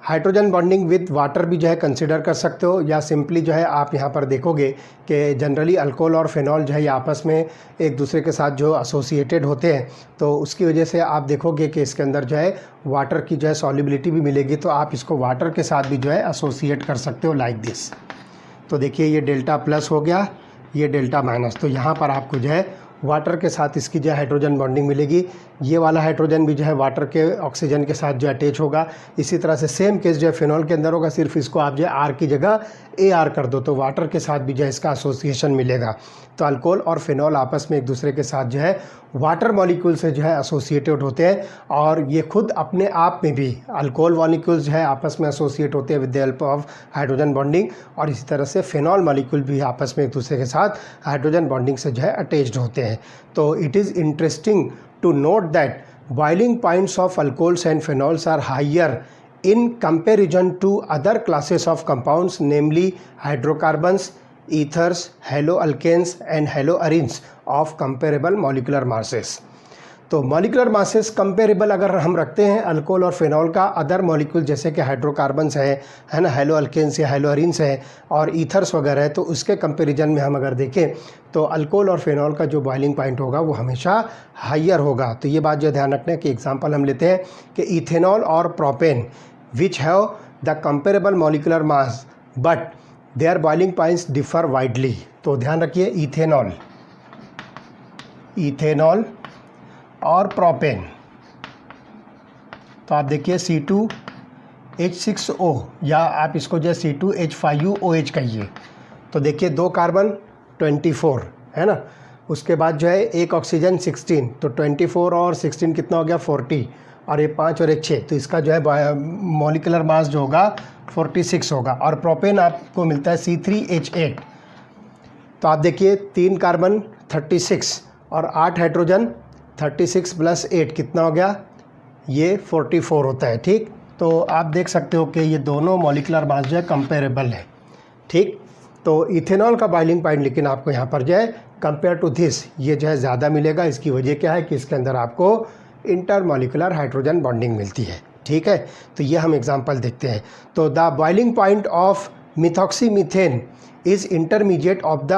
हाइड्रोजन बॉन्डिंग विद वाटर भी जो है कंसिडर कर सकते हो, या सिंपली जो है आप यहाँ पर देखोगे कि जनरली अल्कोहल और फिनॉल जो है ये आपस में एक दूसरे के साथ जो एसोसिएटेड होते हैं, तो उसकी वजह से आप देखोगे कि इसके अंदर जो है वाटर की जो है सॉल्युबिलिटी भी मिलेगी। तो आप इसको वाटर के साथ भी जो है एसोसिएट कर सकते हो लाइक दिस। तो देखिए ये डेल्टा प्लस हो गया, ये डेल्टा माइनस, तो यहाँ पर आपको जो है वाटर के साथ इसकी जो है हाइड्रोजन बॉन्डिंग मिलेगी। ये वाला हाइड्रोजन भी जो है वाटर के ऑक्सीजन के साथ जो अटैच होगा। इसी तरह से सेम केस जो है फिनॉल के अंदर होगा, सिर्फ इसको आप जो है R की जगह AR कर दो, तो वाटर के साथ भी जो है इसका एसोसिएशन मिलेगा। तो अल्कोहल और फिनॉल आपस में एक दूसरे के साथ जो है वाटर मॉलिक्यूल से जो है एसोसिएटेड होते हैं, और ये खुद अपने आप में भी अल्कोहल मॉलिक्यूल्स जो है आपस में एसोसिएट होते हैं with the help of hydrogen bonding, और इसी तरह से फिनॉल मॉलिक्यूल भी आपस में एक दूसरे के साथ हाइड्रोजन बॉन्डिंग से जो है अटैच्ड होते हैं। तो it is interesting to note that boiling points of alcohols and phenols are higher in comparison to other classes of compounds, namely hydrocarbons, ethers, haloalkanes and haloarenes of comparable molecular masses. तो मॉलिकुलर मासेस कंपेरेबल अगर हम रखते हैं अल्कोहल और फिनॉल का अदर मॉलिक्यूल जैसे कि हाइड्रोकार्बन्स है ना, हेलोअल्केन्स या हेलोअरीन्स है और ईथर्स वगैरह है, तो उसके कंपैरिजन में हम अगर देखें तो अल्कोहल और फिनॉल का जो बॉइलिंग पॉइंट होगा वो हमेशा हाइयर होगा। तो ये बात जो ध्यान रखना है कि एग्जांपल हम लेते हैं कि इथेनॉल और propane which have the comparable molecular mass but there boiling points differ widely. तो ध्यान रखिए इथेनॉल और प्रोपेन। तो आप देखिए C2H6O या आप इसको जो C2H5OH कहिए। तो देखिए 2 कार्बन 24 है ना, उसके बाद जो है एक ऑक्सीजन 16, तो 24 और 16 कितना हो गया 40, और ये 5 और एक 6, तो इसका जो है मॉलिकुलर मास जो होगा 46 होगा। और प्रोपेन आपको मिलता है C3H8। तो आप देखिए 3 कार्बन 36 और 8 हाइड्रोजन, 36 + 8 कितना हो गया, ये 44 होता है। ठीक, तो आप देख सकते हो कि ये दोनों मॉलिकुलर मास जो है कंपेरेबल है। ठीक, तो इथेनॉल का बॉइलिंग पॉइंट लेकिन आपको यहाँ पर जो है कंपेयर टू दिस ये जो है ज़्यादा मिलेगा। इसकी वजह क्या है कि इसके अंदर आपको इंटरमॉलिकुलर हाइड्रोजन बॉन्डिंग मिलती है। ठीक है, तो ये हम एग्जांपल देखते हैं। तो the boiling point of methoxymethane is intermediate of the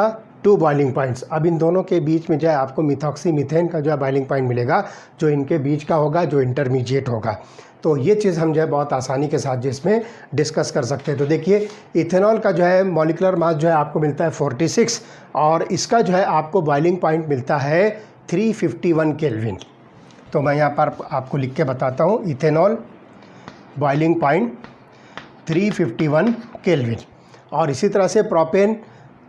2 boiling points. अब इन दोनों के बीच में जो है आपको मिथॉक्सीमीथेन का जो है बॉइलिंग पॉइंट मिलेगा जो इनके बीच का होगा, जो इंटरमीडिएट होगा। तो ये चीज़ हम जो है बहुत आसानी के साथ जो इसमें डिस्कस कर सकते हैं। तो देखिए इथेनॉल का जो है मॉलिकुलर मास जो है आपको मिलता है 46 और इसका जो है आपको बॉइलिंग पॉइंट मिलता है 351 केल्विन। तो मैं यहाँ पर आपको लिख के बताता हूँ, इथेनॉल बॉइलिंग पॉइंट 351 केल्विन। और इसी तरह से प्रोपेन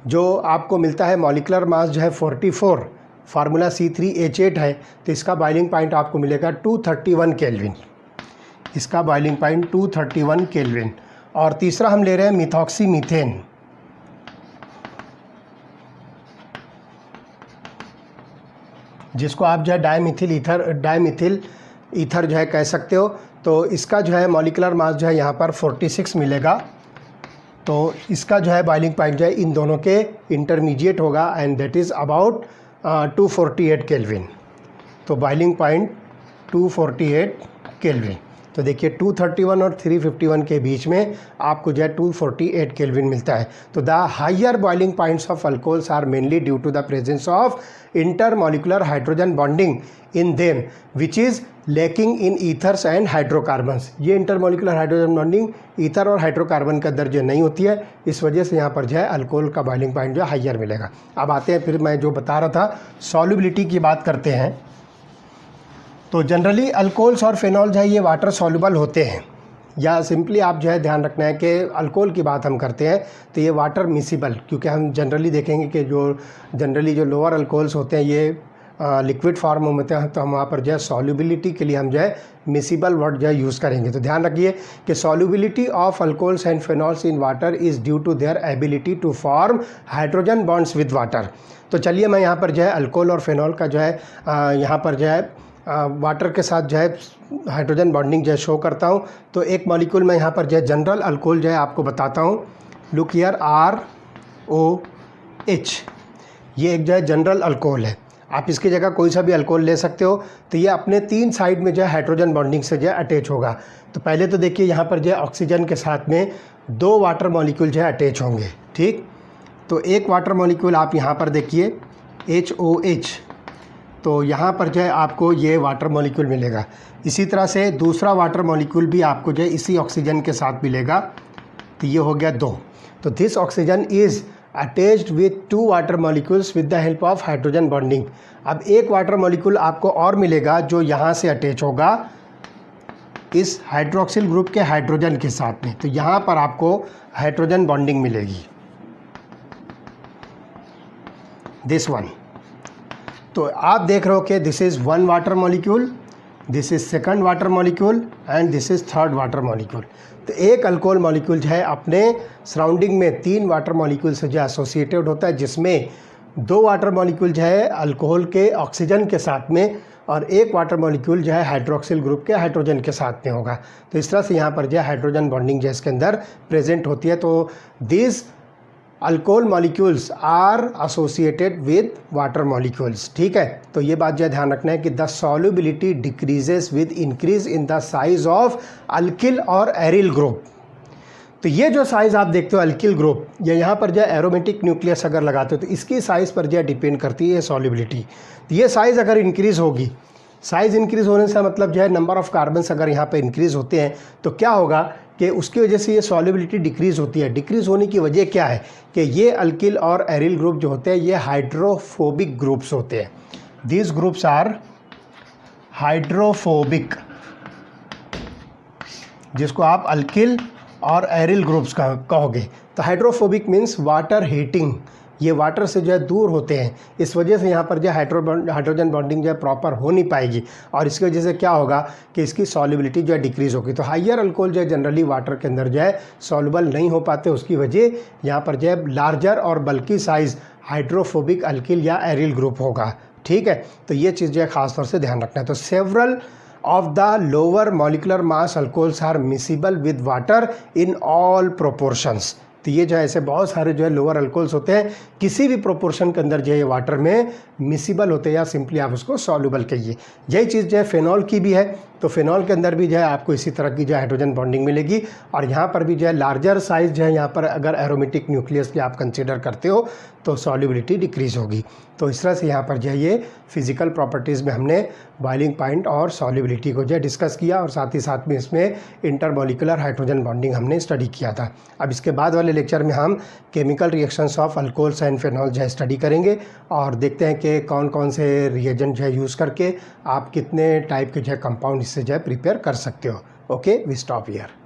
जो आपको मिलता है मॉलिकुलर मास जो है 44, फार्मूला C3H8 है, तो इसका बॉइलिंग पॉइंट आपको मिलेगा 231 केल्विन। इसका बॉइलिंग पॉइंट 231 केल्विन। और तीसरा हम ले रहे हैं मिथॉक्सीमीथेन, जिसको आप जो है डायमिथिल ईथर जो है कह सकते हो। तो इसका जो है मॉलिकुलर मास जो है यहाँ पर 46 मिलेगा। तो इसका जो है बॉइलिंग पॉइंट जो है इन दोनों के इंटरमीडिएट होगा and that is about 248 kelvin. तो बॉइलिंग पॉइंट 248 केल्विन। तो देखिए 231 और 351 के बीच में आपको जो है 248 केल्विन मिलता है। तो the higher boiling points of alcohols are mainly due to the presence of intermolecular hydrogen bonding in them which is lacking in ethers and hydrocarbons. ये इंटरमॉलिकुलर हाइड्रोजन बॉन्डिंग ईथर और हाइड्रोकार्बन के अंदर जो नहीं होती है, इस वजह से यहाँ पर जो है अल्कोहल का बॉइलिंग पॉइंट जो है हायर मिलेगा। अब आते हैं, फिर मैं जो बता रहा था सॉल्युबिलिटी की बात करते हैं। तो जनरली अल्कोहल्स और फिनॉल जो है ये वाटर सॉल्युबल होते हैं, या सिंपली आप जो है ध्यान रखना है कि अल्कोहल की बात हम करते हैं तो ये वाटर मिसिबल, क्योंकि हम जनरली देखेंगे कि जो लोअर अल्कोहल्स होते हैं ये लिक्विड फॉर्म में होते हैं, तो हम वहाँ पर जो है सॉल्युबिलिटी के लिए हम जो है मिसिबल वर्ड जो है यूज़ करेंगे। तो ध्यान रखिए कि solubility of alcohols and phenols in water is due to their ability to form hydrogen bonds with water. तो चलिए मैं यहाँ पर जो है अल्कोहल और फिनॉल का जो है यहाँ पर जो है वाटर के साथ जो है हाइड्रोजन बॉन्डिंग जो है शो करता हूँ। तो एक मॉलिक्यूल मैं यहाँ पर जो है जनरल अल्कोहल जो है आपको बताता हूँ। लुक हियर ROH, ये एक जो है जनरल अल्कोहल है। आप इसकी जगह कोई सा भी अल्कोहल ले सकते हो। तो ये अपने 3 साइड में जो है हाइड्रोजन बॉन्डिंग से जो है अटैच होगा। तो पहले तो देखिए यहाँ पर जो है ऑक्सीजन के साथ में 2 वाटर मॉलिक्यूल जो है अटैच होंगे। ठीक, तो एक वाटर मॉलिक्यूल आप यहाँ पर देखिए HOH, तो यहाँ पर जो है आपको ये वाटर मॉलिक्यूल मिलेगा। इसी तरह से दूसरा वाटर मॉलिक्यूल भी आपको जो है इसी ऑक्सीजन के साथ मिलेगा। तो ये हो गया 2। तो this oxygen is attached with 2 water molecules with the help of hydrogen bonding. अब एक वाटर मॉलिक्यूल आपको और मिलेगा जो यहाँ से अटैच होगा इस हाइड्रोक्सिल ग्रुप के हाइड्रोजन के साथ में। तो यहाँ पर आपको हाइड्रोजन बॉन्डिंग मिलेगी, दिस वन। तो आप देख रहे हो कि this is 1 water molecule, this is second water molecule and this is third water molecule. तो एक अल्कोहल मॉलिक्यूल जो है अपने सराउंडिंग में 3 वाटर मॉलिक्यूल से जो एसोसिएटेड होता है, जिसमें 2 वाटर मॉलिक्यूल जो है अल्कोहल के ऑक्सीजन के साथ में और एक वाटर मॉलिक्यूल जो है हाइड्रोक्सिल ग्रुप के हाइड्रोजन के साथ में होगा। तो इस तरह से यहाँ पर जो है हाइड्रोजन बॉन्डिंग जो इसके अंदर प्रेजेंट होती है। तो this alcohol molecules are associated with water molecules. ठीक है, तो ये बात जो है ध्यान रखना है कि the solubility decreases with increase in the size of alkyl और एरिल ग्रुप। तो ये जो साइज़ आप देखते हो अल्किल ग्रुप, या यहाँ पर जो है एरोमेटिक न्यूक्लियस अगर लगाते हो तो इसकी साइज़ पर जो है डिपेंड करती है सॉल्युबिलिटी। तो ये साइज़ अगर इंक्रीज़ होगी साइज़ इंक्रीज़ होने से मतलब जो है नंबर ऑफ़ कार्बन्स अगर यहाँ पे इंक्रीज़ होते हैं तो क्या होगा कि उसकी वजह से ये सॉल्युबिलिटी डिक्रीज़ होती है। डिक्रीज़ होने की वजह क्या है कि ये अल्किल और एरिल ग्रुप जो होते हैं ये हाइड्रोफोबिक ग्रुप्स होते हैं। दीज ग्रुप्स आर हाइड्रोफोबिक, जिसको आप अल्किल और एरिल ग्रुप्स का कहोगे। तो हाइड्रोफोबिक मीन्स वाटर हीटिंग, ये वाटर से जो है दूर होते हैं, इस वजह से यहाँ पर जो हाइड्रोजन बॉन्डिंग जो है प्रॉपर हो नहीं पाएगी और इसकी वजह से क्या होगा कि इसकी सॉल्युबिलिटी जो है डिक्रीज़ होगी। तो हायर अल्कोहल जो है जनरली वाटर के अंदर जो है सॉल्युबल नहीं हो पाते, उसकी वजह यहाँ पर जो है लार्जर और बल्कि साइज़ हाइड्रोफोबिक अल्किल या एरिल ग्रुप होगा। ठीक है, तो ये चीज़ जो है ख़ास तौर से ध्यान रखना है। तो several of the lower molecular mass alcohols are miscible with water in all proportions। तो ये जो है ऐसे बहुत सारे जो है लोअर अल्कोहल्स होते हैं, किसी भी प्रोपोर्शन के अंदर जो है ये वाटर में मिसिबल होते हैं या सिंपली आप उसको सॉल्युबल कहिए। यही चीज़ जो है फेनॉल की भी है। तो फेनॉल के अंदर भी जो है आपको इसी तरह की जो है हाइड्रोजन बॉन्डिंग मिलेगी और यहाँ पर भी जो है लार्जर साइज़ जो है यहाँ पर अगर एरोमेटिक न्यूक्लियस आप कंसिडर करते हो तो सॉल्युबिलिटी डिक्रीज़ होगी। तो इस तरह से यहाँ पर जो है ये फिजिकल प्रॉपर्टीज़ में हमने बॉइलिंग पॉइंट और सॉल्युबिलिटी को जो है डिस्कस किया और साथ ही साथ में इसमें इंटरमॉलिक्यूलर हाइड्रोजन बॉन्डिंग हमने स्टडी किया था। अब इसके बाद वाले लेक्चर में हम chemical reactions of alcohols and phenol जो है स्टडी करेंगे और देखते हैं कि कौन कौन से रिएजेंट जो है यूज़ करके आप कितने टाइप के जो है कंपाउंड इससे जो है प्रिपेयर कर सकते हो। Okay, we stop here.